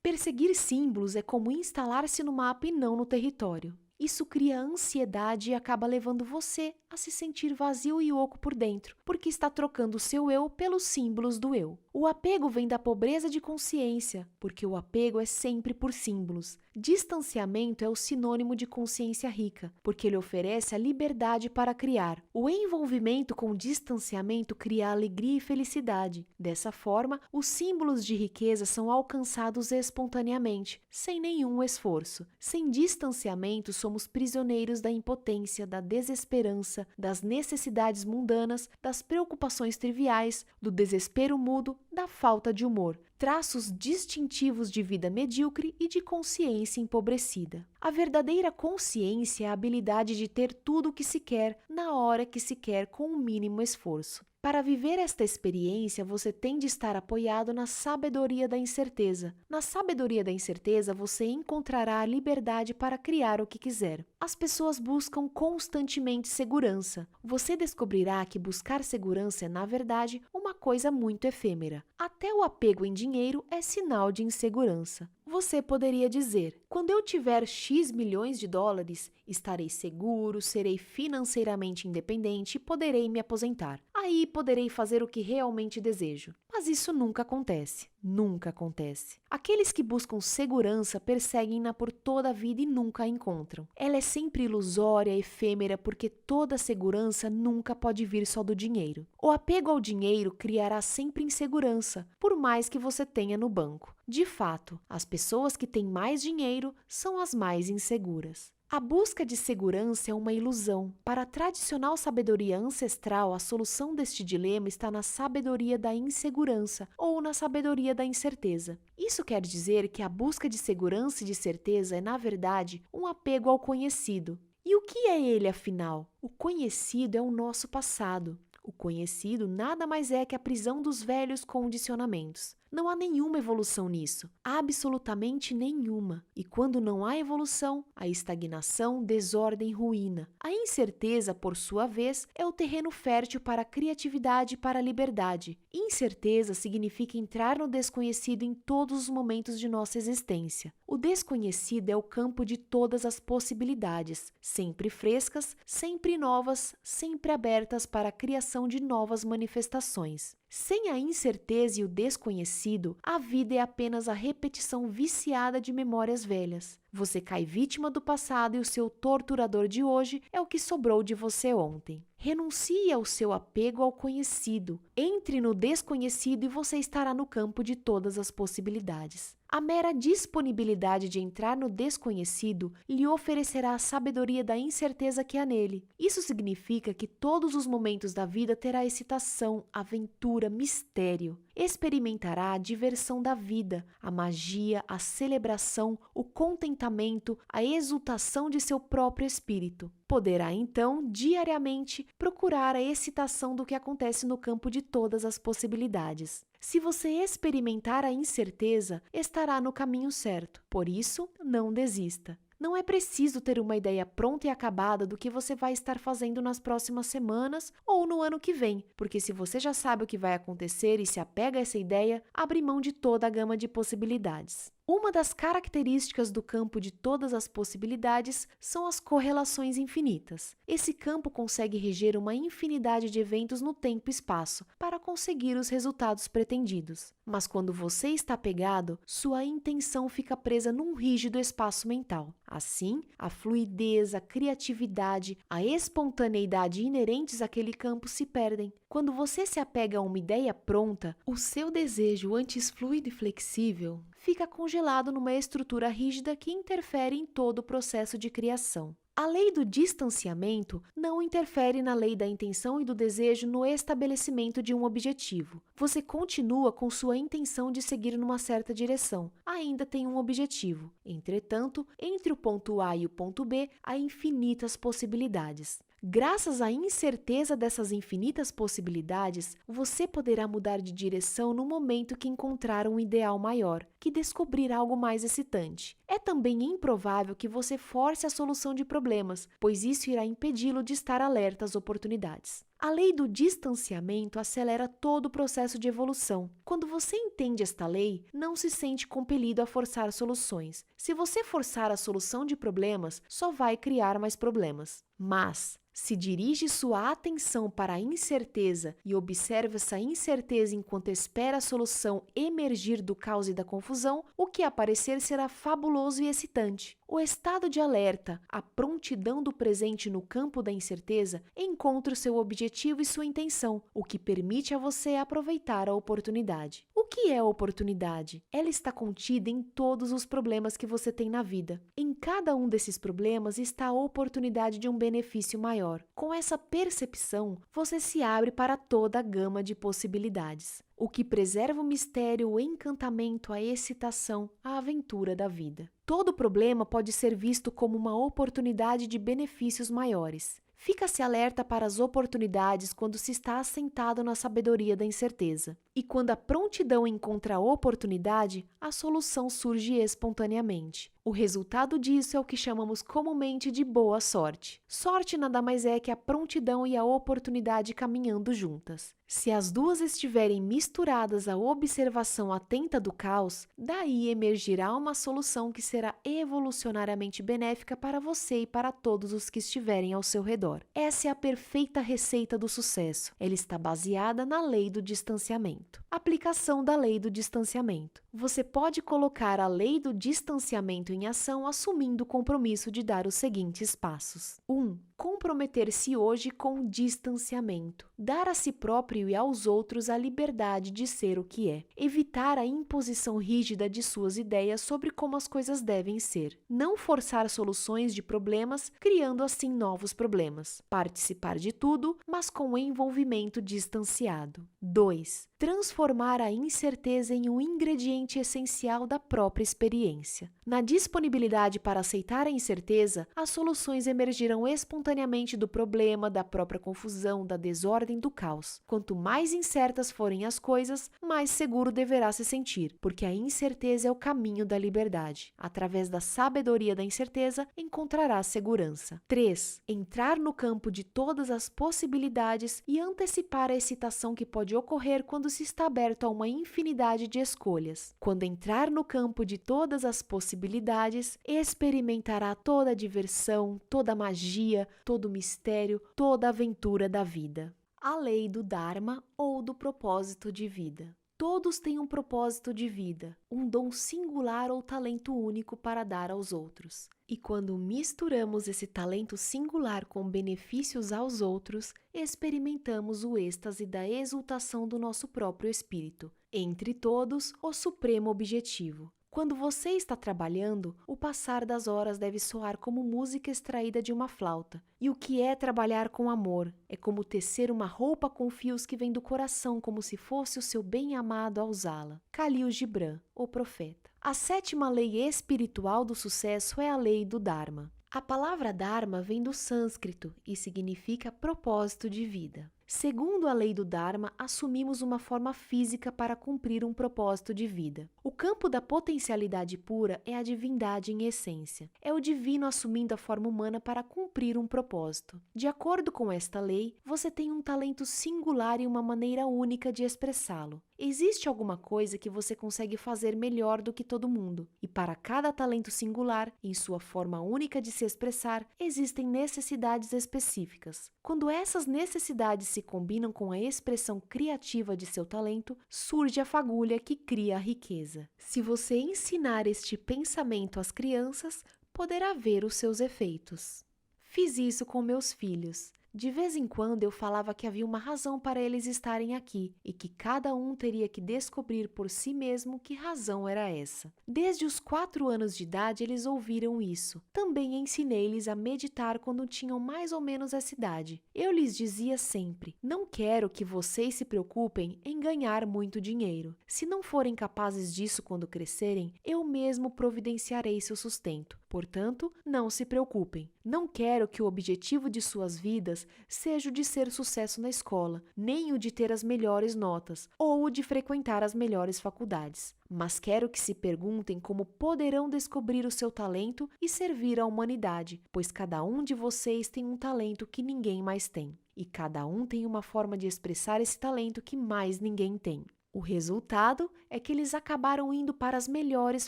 Perseguir símbolos é como instalar-se no mapa e não no território. Isso cria ansiedade e acaba levando você a se sentir vazio e oco por dentro, porque está trocando o seu eu pelos símbolos do eu. O apego vem da pobreza de consciência, porque o apego é sempre por símbolos. Distanciamento é o sinônimo de consciência rica, porque ele oferece a liberdade para criar. O envolvimento com o distanciamento cria alegria e felicidade. Dessa forma, os símbolos de riqueza são alcançados espontaneamente, sem nenhum esforço. Sem distanciamento, somos prisioneiros da impotência, da desesperança, das necessidades mundanas, das preocupações triviais, do desespero mudo, da falta de humor. Traços distintivos de vida medíocre e de consciência empobrecida. A verdadeira consciência é a habilidade de ter tudo o que se quer, na hora que se quer, com o mínimo esforço. Para viver esta experiência, você tem de estar apoiado na sabedoria da incerteza. Na sabedoria da incerteza, você encontrará a liberdade para criar o que quiser. As pessoas buscam constantemente segurança. Você descobrirá que buscar segurança é, na verdade, uma coisa muito efêmera. Até o apego em dinheiro é sinal de insegurança. Você poderia dizer: quando eu tiver X milhões de dólares, estarei seguro, serei financeiramente independente e poderei me aposentar. Aí poderei fazer o que realmente desejo. Mas isso nunca acontece. Nunca acontece. Aqueles que buscam segurança perseguem-na por toda a vida e nunca a encontram. Ela é sempre ilusória, efêmera, porque toda segurança nunca pode vir só do dinheiro. O apego ao dinheiro criará sempre insegurança, por mais que você tenha no banco. De fato, as pessoas que têm mais dinheiro são as mais inseguras. A busca de segurança é uma ilusão. Para a tradicional sabedoria ancestral, a solução deste dilema está na sabedoria da insegurança ou na sabedoria da incerteza. Isso quer dizer que a busca de segurança e de certeza é, na verdade, um apego ao conhecido. E o que é ele, afinal? O conhecido é o nosso passado. O conhecido nada mais é que a prisão dos velhos condicionamentos. Não há nenhuma evolução nisso, absolutamente nenhuma. E quando não há evolução, há estagnação, desordem, ruína. A incerteza, por sua vez, é o terreno fértil para a criatividade e para a liberdade. Incerteza significa entrar no desconhecido em todos os momentos de nossa existência. O desconhecido é o campo de todas as possibilidades, sempre frescas, sempre novas, sempre abertas para a criação de novas manifestações. Sem a incerteza e o desconhecido, a vida é apenas a repetição viciada de memórias velhas. Você cai vítima do passado e o seu torturador de hoje é o que sobrou de você ontem. Renuncie ao seu apego ao conhecido. Entre no desconhecido e você estará no campo de todas as possibilidades. A mera disponibilidade de entrar no desconhecido lhe oferecerá a sabedoria da incerteza que há nele. Isso significa que todos os momentos da vida terá excitação, aventura, mistério. Experimentará a diversão da vida, a magia, a celebração, o contentamento, a exultação de seu próprio espírito. Poderá, então, diariamente, procurar a excitação do que acontece no campo de todas as possibilidades. Se você experimentar a incerteza, estará no caminho certo. Por isso, não desista. Não é preciso ter uma ideia pronta e acabada do que você vai estar fazendo nas próximas semanas ou no ano que vem, porque se você já sabe o que vai acontecer e se apega a essa ideia, abre mão de toda a gama de possibilidades. Uma das características do campo de todas as possibilidades são as correlações infinitas. Esse campo consegue reger uma infinidade de eventos no tempo e espaço para conseguir os resultados pretendidos. Mas quando você está apegado, sua intenção fica presa num rígido espaço mental. Assim, a fluidez, a criatividade, a espontaneidade inerentes àquele campo se perdem. Quando você se apega a uma ideia pronta, o seu desejo antes fluido e flexível fica congelado numa estrutura rígida que interfere em todo o processo de criação. A lei do distanciamento não interfere na lei da intenção e do desejo no estabelecimento de um objetivo. Você continua com sua intenção de seguir numa certa direção, ainda tem um objetivo. Entretanto, entre o ponto A e o ponto B, há infinitas possibilidades. Graças à incerteza dessas infinitas possibilidades, você poderá mudar de direção no momento que encontrar um ideal maior, que descobrir algo mais excitante. É também improvável que você force a solução de problemas, pois isso irá impedi-lo de estar alerta às oportunidades. A lei do distanciamento acelera todo o processo de evolução. Quando você entende esta lei, não se sente compelido a forçar soluções. Se você forçar a solução de problemas, só vai criar mais problemas. Mas, se dirige sua atenção para a incerteza e observa essa incerteza enquanto espera a solução emergir do caos e da confusão, o que aparecer será fabuloso e excitante. O estado de alerta, a prontidão do presente no campo da incerteza, encontra o seu objetivo e sua intenção, o que permite a você aproveitar a oportunidade. O que é a oportunidade? Ela está contida em todos os problemas que você tem na vida. Em cada um desses problemas está a oportunidade de um benefício maior. Com essa percepção, você se abre para toda a gama de possibilidades, o que preserva o mistério, o encantamento, a excitação, a aventura da vida. Todo problema pode ser visto como uma oportunidade de benefícios maiores. Fica-se alerta para as oportunidades quando se está assentado na sabedoria da incerteza. E quando a prontidão encontra a oportunidade, a solução surge espontaneamente. O resultado disso é o que chamamos comumente de boa sorte. Sorte nada mais é que a prontidão e a oportunidade caminhando juntas. Se as duas estiverem misturadas à observação atenta do caos, daí emergirá uma solução que será evolucionariamente benéfica para você e para todos os que estiverem ao seu redor. Essa é a perfeita receita do sucesso. Ela está baseada na lei do distanciamento. Aplicação da lei do distanciamento. Você pode colocar a lei do distanciamento em ação assumindo o compromisso de dar os seguintes passos. 1. Comprometer-se hoje com distanciamento. Dar a si próprio e aos outros a liberdade de ser o que é. Evitar a imposição rígida de suas ideias sobre como as coisas devem ser. Não forçar soluções de problemas, criando assim novos problemas. Participar de tudo, mas com envolvimento distanciado. 2. Transformar a incerteza em um ingrediente essencial da própria experiência. Na disponibilidade para aceitar a incerteza, as soluções emergirão espontaneamente do problema, da própria confusão, da desordem, do caos. Quanto mais incertas forem as coisas, mais seguro deverá se sentir, porque a incerteza é o caminho da liberdade. Através da sabedoria da incerteza, encontrará segurança. 3. Entrar no campo de todas as possibilidades e antecipar a excitação que pode ocorrer quando se está aberto a uma infinidade de escolhas. Quando entrar no campo de todas as possibilidades, experimentará toda a diversão, toda a magia, todo o mistério, toda a aventura da vida. A lei do Dharma ou do propósito de vida. Todos têm um propósito de vida, um dom singular ou talento único para dar aos outros. E quando misturamos esse talento singular com benefícios aos outros, experimentamos o êxtase da exultação do nosso próprio espírito. Entre todos, o supremo objetivo. Quando você está trabalhando, o passar das horas deve soar como música extraída de uma flauta. E o que é trabalhar com amor? É como tecer uma roupa com fios que vêm do coração, como se fosse o seu bem-amado a usá-la. Khalil Gibran, o profeta. A 7ª lei espiritual do sucesso é a lei do Dharma. A palavra Dharma vem do sânscrito e significa propósito de vida. Segundo a lei do Dharma, assumimos uma forma física para cumprir um propósito de vida. O campo da potencialidade pura é a divindade em essência. É o divino assumindo a forma humana para cumprir um propósito. De acordo com esta lei, você tem um talento singular e uma maneira única de expressá-lo. Existe alguma coisa que você consegue fazer melhor do que todo mundo, e para cada talento singular, em sua forma única de se expressar, existem necessidades específicas. Quando essas necessidades se combinam com a expressão criativa de seu talento, surge a fagulha que cria a riqueza. Se você ensinar este pensamento às crianças, poderá ver os seus efeitos. Fiz isso com meus filhos. De vez em quando eu falava que havia uma razão para eles estarem aqui e que cada um teria que descobrir por si mesmo que razão era essa. Desde os 4 anos de idade eles ouviram isso. Também ensinei-lhes a meditar quando tinham mais ou menos essa idade. Eu lhes dizia sempre: não quero que vocês se preocupem em ganhar muito dinheiro. Se não forem capazes disso quando crescerem, eu mesmo providenciarei seu sustento. Portanto, não se preocupem. Não quero que o objetivo de suas vidas seja o de ser sucesso na escola, nem o de ter as melhores notas, ou o de frequentar as melhores faculdades. Mas quero que se perguntem como poderão descobrir o seu talento e servir à humanidade, pois cada um de vocês tem um talento que ninguém mais tem. E cada um tem uma forma de expressar esse talento que mais ninguém tem. O resultado é que eles acabaram indo para as melhores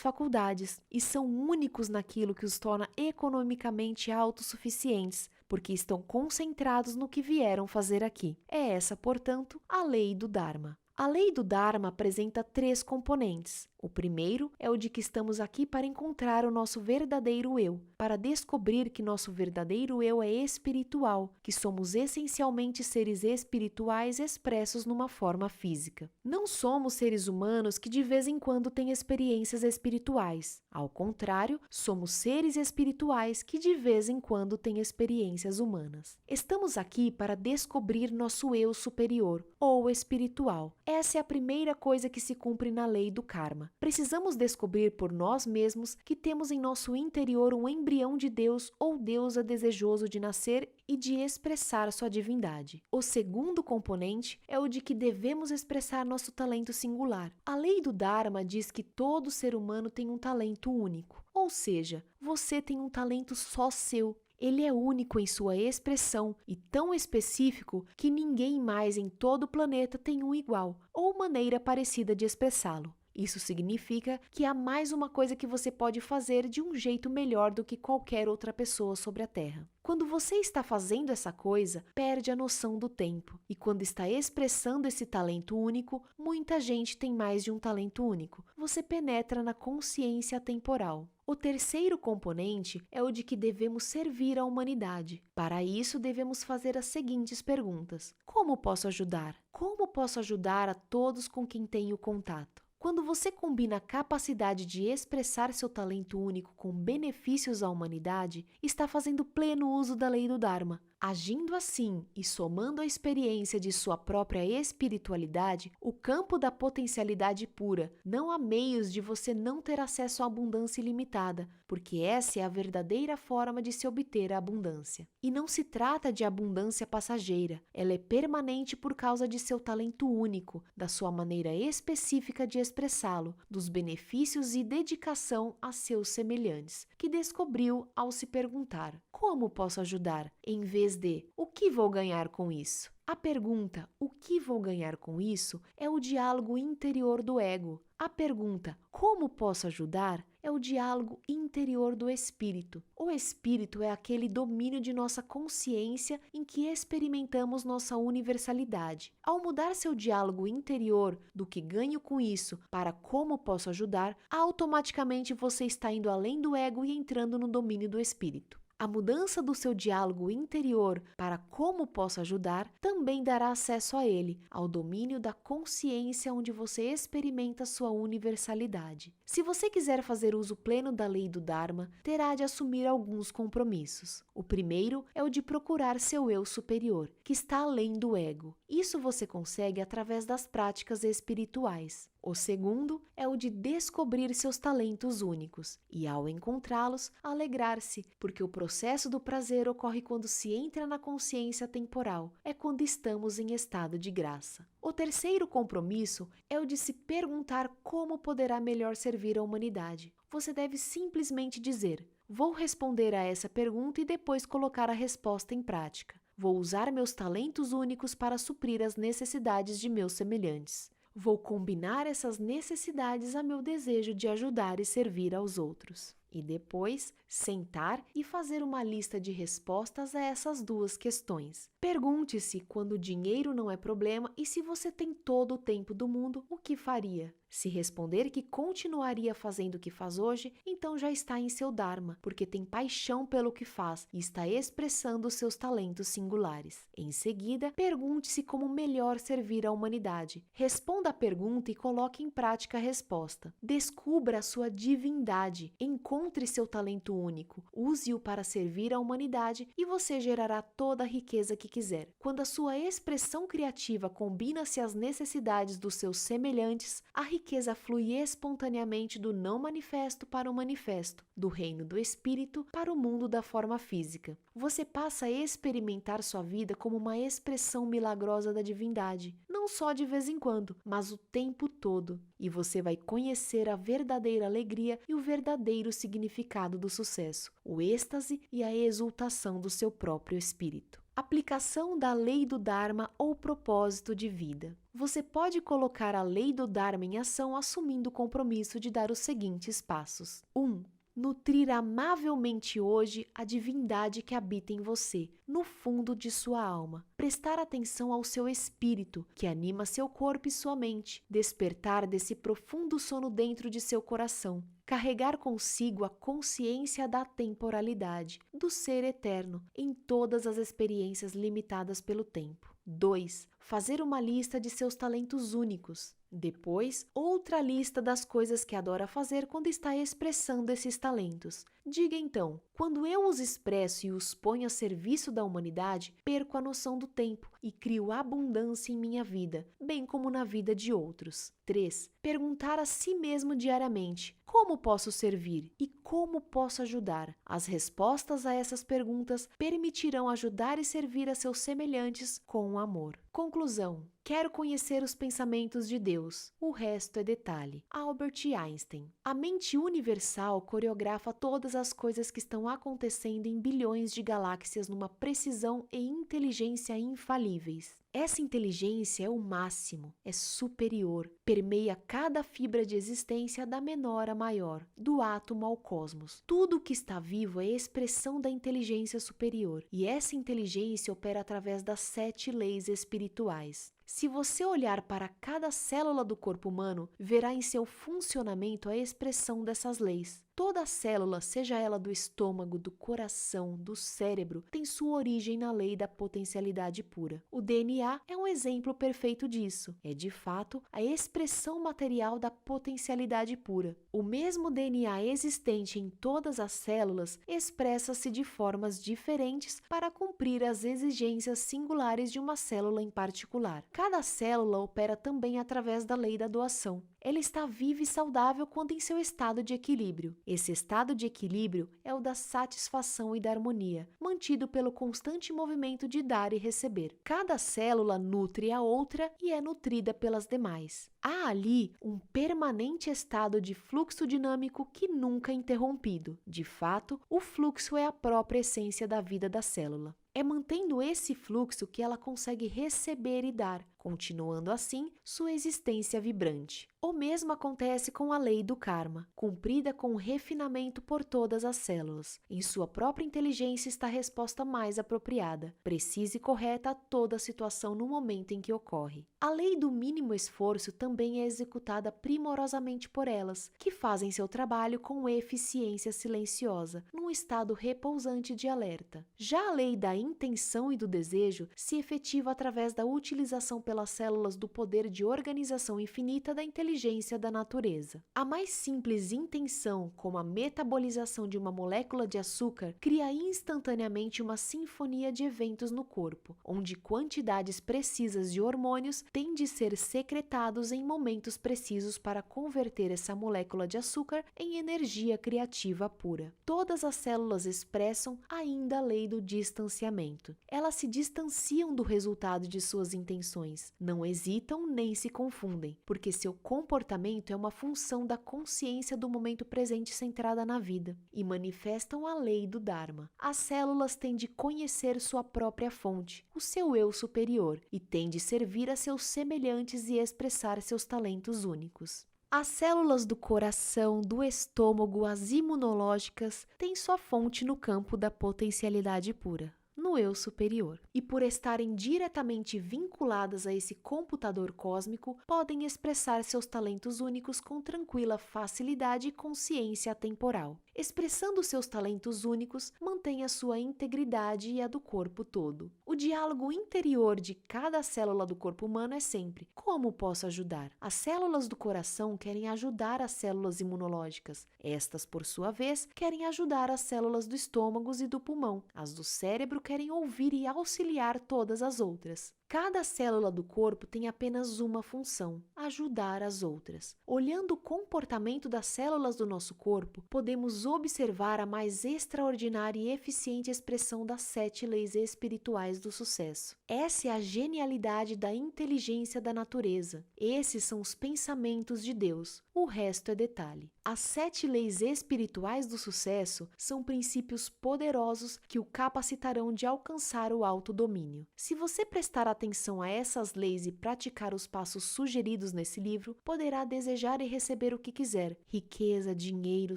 faculdades e são únicos naquilo que os torna economicamente autossuficientes, porque estão concentrados no que vieram fazer aqui. É essa, portanto, a lei do Dharma. A lei do Dharma apresenta 3 componentes. O primeiro é o de que estamos aqui para encontrar o nosso verdadeiro eu, para descobrir que nosso verdadeiro eu é espiritual, que somos essencialmente seres espirituais expressos numa forma física. Não somos seres humanos que de vez em quando têm experiências espirituais. Ao contrário, somos seres espirituais que de vez em quando têm experiências humanas. Estamos aqui para descobrir nosso eu superior, ou espiritual. Essa é a primeira coisa que se cumpre na lei do karma. Precisamos descobrir por nós mesmos que temos em nosso interior um embrião de Deus ou deusa desejoso de nascer e de expressar sua divindade. O segundo componente é o de que devemos expressar nosso talento singular. A lei do Dharma diz que todo ser humano tem um talento único, ou seja, você tem um talento só seu. Ele é único em sua expressão e tão específico que ninguém mais em todo o planeta tem um igual ou maneira parecida de expressá-lo. Isso significa que há mais uma coisa que você pode fazer de um jeito melhor do que qualquer outra pessoa sobre a Terra. Quando você está fazendo essa coisa, perde a noção do tempo. E quando está expressando esse talento único, muita gente tem mais de um talento único. Você penetra na consciência atemporal. O terceiro componente é o de que devemos servir à humanidade. Para isso, devemos fazer as seguintes perguntas: como posso ajudar? Como posso ajudar a todos com quem tenho contato? Quando você combina a capacidade de expressar seu talento único com benefícios à humanidade, está fazendo pleno uso da lei do Dharma. Agindo assim e somando a experiência de sua própria espiritualidade, o campo da potencialidade pura, não há meios de você não ter acesso à abundância ilimitada, porque essa é a verdadeira forma de se obter a abundância. E não se trata de abundância passageira, ela é permanente por causa de seu talento único, da sua maneira específica de expressá-lo, dos benefícios e dedicação a seus semelhantes, que descobriu ao se perguntar: como posso ajudar? Em vez de o que vou ganhar com isso? A pergunta o que vou ganhar com isso é o diálogo interior do ego. A pergunta como posso ajudar é o diálogo interior do espírito. O espírito é aquele domínio de nossa consciência em que experimentamos nossa universalidade. Ao mudar seu diálogo interior do que ganho com isso para como posso ajudar, automaticamente você está indo além do ego e entrando no domínio do espírito. A mudança do seu diálogo interior para como posso ajudar também dará acesso a ele, ao domínio da consciência onde você experimenta sua universalidade. Se você quiser fazer uso pleno da lei do Dharma, terá de assumir alguns compromissos. O primeiro é o de procurar seu eu superior, que está além do ego. Isso você consegue através das práticas espirituais. O segundo é o de descobrir seus talentos únicos e, ao encontrá-los, alegrar-se, porque o processo do prazer ocorre quando se entra na consciência temporal, é quando estamos em estado de graça. O terceiro compromisso é o de se perguntar como poderá melhor servir a humanidade. Você deve simplesmente dizer: vou responder a essa pergunta e depois colocar a resposta em prática. Vou usar meus talentos únicos para suprir as necessidades de meus semelhantes. Vou combinar essas necessidades a meu desejo de ajudar e servir aos outros. E depois, sentar e fazer uma lista de respostas a essas duas questões. Pergunte-se quando o dinheiro não é problema e se você tem todo o tempo do mundo, o que faria? Se responder que continuaria fazendo o que faz hoje, então já está em seu Dharma, porque tem paixão pelo que faz e está expressando os seus talentos singulares. Em seguida, pergunte-se como melhor servir a humanidade. Responda a pergunta e coloque em prática a resposta. Descubra a sua divindade, encontre seu talento único, use-o para servir a humanidade e você gerará toda a riqueza que quiser. Quando a sua expressão criativa combina-se às necessidades dos seus semelhantes, a riqueza flui espontaneamente do não manifesto para o manifesto, do reino do espírito para o mundo da forma física. Você passa a experimentar sua vida como uma expressão milagrosa da divindade, não só de vez em quando, mas o tempo todo. E você vai conhecer a verdadeira alegria e o verdadeiro significado do sucesso, o êxtase e a exultação do seu próprio espírito. Aplicação da lei do Dharma ou propósito de vida. Você pode colocar a lei do Dharma em ação assumindo o compromisso de dar os seguintes passos. 1. Nutrir amavelmente hoje a divindade que habita em você, no fundo de sua alma. Prestar atenção ao seu espírito, que anima seu corpo e sua mente. Despertar desse profundo sono dentro de seu coração. Carregar consigo a consciência da temporalidade, do ser eterno, em todas as experiências limitadas pelo tempo. 2. Fazer uma lista de seus talentos únicos. Depois, outra lista das coisas que adora fazer quando está expressando esses talentos. Diga então: quando eu os expresso e os ponho a serviço da humanidade, perco a noção do tempo e crio abundância em minha vida, bem como na vida de outros. 3. Perguntar a si mesmo diariamente: como posso servir e como posso ajudar? As respostas a essas perguntas permitirão ajudar e servir a seus semelhantes com amor. Conclusão: quero conhecer os pensamentos de Deus. O resto é detalhe. Albert Einstein. A mente universal coreografa todas as coisas que estão acontecendo em bilhões de galáxias numa precisão e inteligência infalíveis. Essa inteligência é o máximo, é superior, permeia cada fibra de existência da menor à maior, do átomo ao cosmos. Tudo o que está vivo é expressão da inteligência superior, e essa inteligência opera através das 7 leis espirituais. Se você olhar para cada célula do corpo humano, verá em seu funcionamento a expressão dessas leis. Toda célula, seja ela do estômago, do coração, do cérebro, tem sua origem na lei da potencialidade pura. O DNA é um exemplo perfeito disso. É, de fato, a expressão material da potencialidade pura. O mesmo DNA existente em todas as células expressa-se de formas diferentes para cumprir as exigências singulares de uma célula em particular. Cada célula opera também através da lei da doação. Ela está viva e saudável quando em seu estado de equilíbrio. Esse estado de equilíbrio é o da satisfação e da harmonia, mantido pelo constante movimento de dar e receber. Cada célula nutre a outra e é nutrida pelas demais. Há ali um permanente estado de fluxo dinâmico que nunca é interrompido. De fato, o fluxo é a própria essência da vida da célula. É mantendo esse fluxo que ela consegue receber e dar, continuando assim sua existência vibrante. O mesmo acontece com a lei do karma, cumprida com refinamento por todas as células. Em sua própria inteligência está a resposta mais apropriada, precisa e correta a toda a situação no momento em que ocorre. A lei do mínimo esforço também é executada primorosamente por elas, que fazem seu trabalho com eficiência silenciosa, num estado repousante de alerta. Já a lei da intenção e do desejo se efetiva através da utilização pelas células do poder de organização infinita da inteligência da natureza. A mais simples intenção, como a metabolização de uma molécula de açúcar, cria instantaneamente uma sinfonia de eventos no corpo, onde quantidades precisas de hormônios têm de ser secretados em momentos precisos para converter essa molécula de açúcar em energia criativa pura. Todas as células expressam ainda a lei do distanciamento. Elas se distanciam do resultado de suas intenções, não hesitam nem se confundem, porque seu comportamento é uma função da consciência do momento presente centrada na vida, e manifestam a lei do Dharma. As células têm de conhecer sua própria fonte, o seu eu superior, e têm de servir a seus semelhantes e expressar seus talentos únicos. As células do coração, do estômago, as imunológicas, têm sua fonte no campo da potencialidade pura, no eu superior. E por estarem diretamente vinculadas a esse computador cósmico, podem expressar seus talentos únicos com tranquila facilidade e consciência atemporal. Expressando seus talentos únicos, mantém a sua integridade e a do corpo todo. O diálogo interior de cada célula do corpo humano é sempre: como posso ajudar? As células do coração querem ajudar as células imunológicas. Estas, por sua vez, querem ajudar as células do estômago e do pulmão. As do cérebro querem ouvir e auxiliar todas as outras. Cada célula do corpo tem apenas uma função: ajudar as outras. Olhando o comportamento das células do nosso corpo, podemos observar a mais extraordinária e eficiente expressão das 7 leis espirituais do sucesso. Essa é a genialidade da inteligência da natureza. Esses são os pensamentos de Deus. O resto é detalhe. As 7 leis espirituais do sucesso são princípios poderosos que o capacitarão de alcançar o autodomínio. Se você prestar atenção a essas leis e praticar os passos sugeridos nesse livro, poderá desejar e receber o que quiser: riqueza, dinheiro,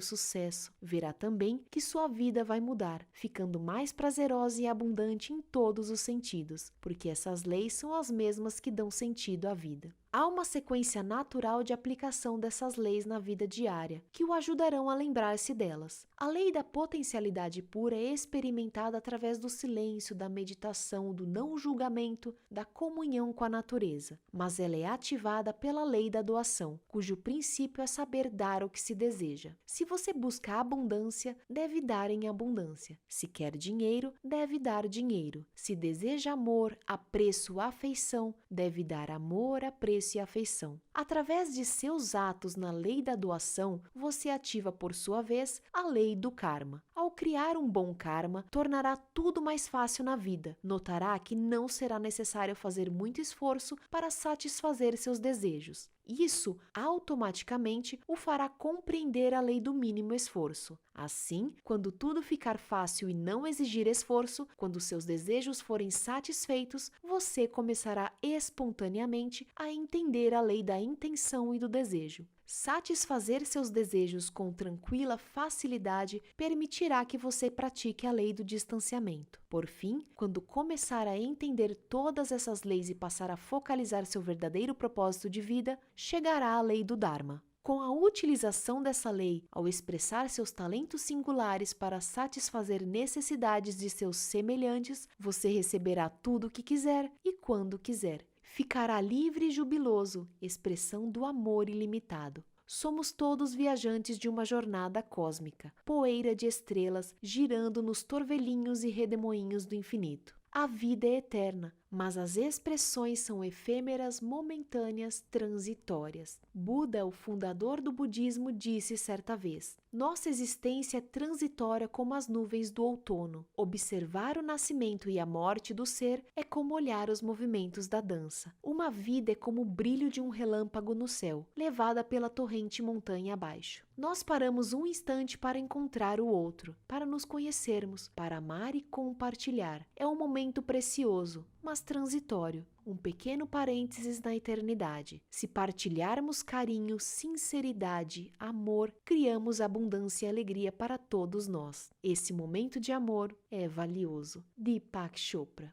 sucesso. Verá também que sua vida vai mudar, ficando mais prazerosa e abundante em todos os sentidos, porque essas leis são as mesmas que dão sentido à vida. Há uma sequência natural de aplicação dessas leis na vida diária, que o ajudarão a lembrar-se delas. A lei da potencialidade pura é experimentada através do silêncio, da meditação, do não julgamento, da comunhão com a natureza, mas ela é ativada pela lei da doação, cujo princípio é saber dar o que se deseja. Se você busca abundância, deve dar em abundância. Se quer dinheiro, deve dar dinheiro. Se deseja amor, apreço, afeição, deve dar amor, apreço e afeição. Através de seus atos na lei da doação, você ativa, por sua vez, a lei do karma. Ao criar um bom karma, tornará tudo mais fácil na vida. Notará que não será necessário fazer muito esforço para satisfazer seus desejos. Isso automaticamente o fará compreender a lei do mínimo esforço. Assim, quando tudo ficar fácil e não exigir esforço, quando seus desejos forem satisfeitos, você começará espontaneamente a entender a lei da intenção e do desejo. Satisfazer seus desejos com tranquila facilidade permitirá que você pratique a lei do distanciamento. Por fim, quando começar a entender todas essas leis e passar a focalizar seu verdadeiro propósito de vida, chegará à lei do Dharma. Com a utilização dessa lei, ao expressar seus talentos singulares para satisfazer necessidades de seus semelhantes, você receberá tudo o que quiser e quando quiser. Ficará livre e jubiloso, expressão do amor ilimitado. Somos todos viajantes de uma jornada cósmica, poeira de estrelas girando nos torvelinhos e redemoinhos do infinito. A vida é eterna, mas as expressões são efêmeras, momentâneas, transitórias. Buda, o fundador do budismo, disse certa vez: nossa existência é transitória como as nuvens do outono. Observar o nascimento e a morte do ser é como olhar os movimentos da dança. Uma vida é como o brilho de um relâmpago no céu, levada pela torrente montanha abaixo. Nós paramos um instante para encontrar o outro, para nos conhecermos, para amar e compartilhar. É um momento precioso, mas transitório, um pequeno parênteses na eternidade. Se partilharmos carinho, sinceridade, amor, criamos abundância e alegria para todos nós. Esse momento de amor é valioso. Deepak Chopra.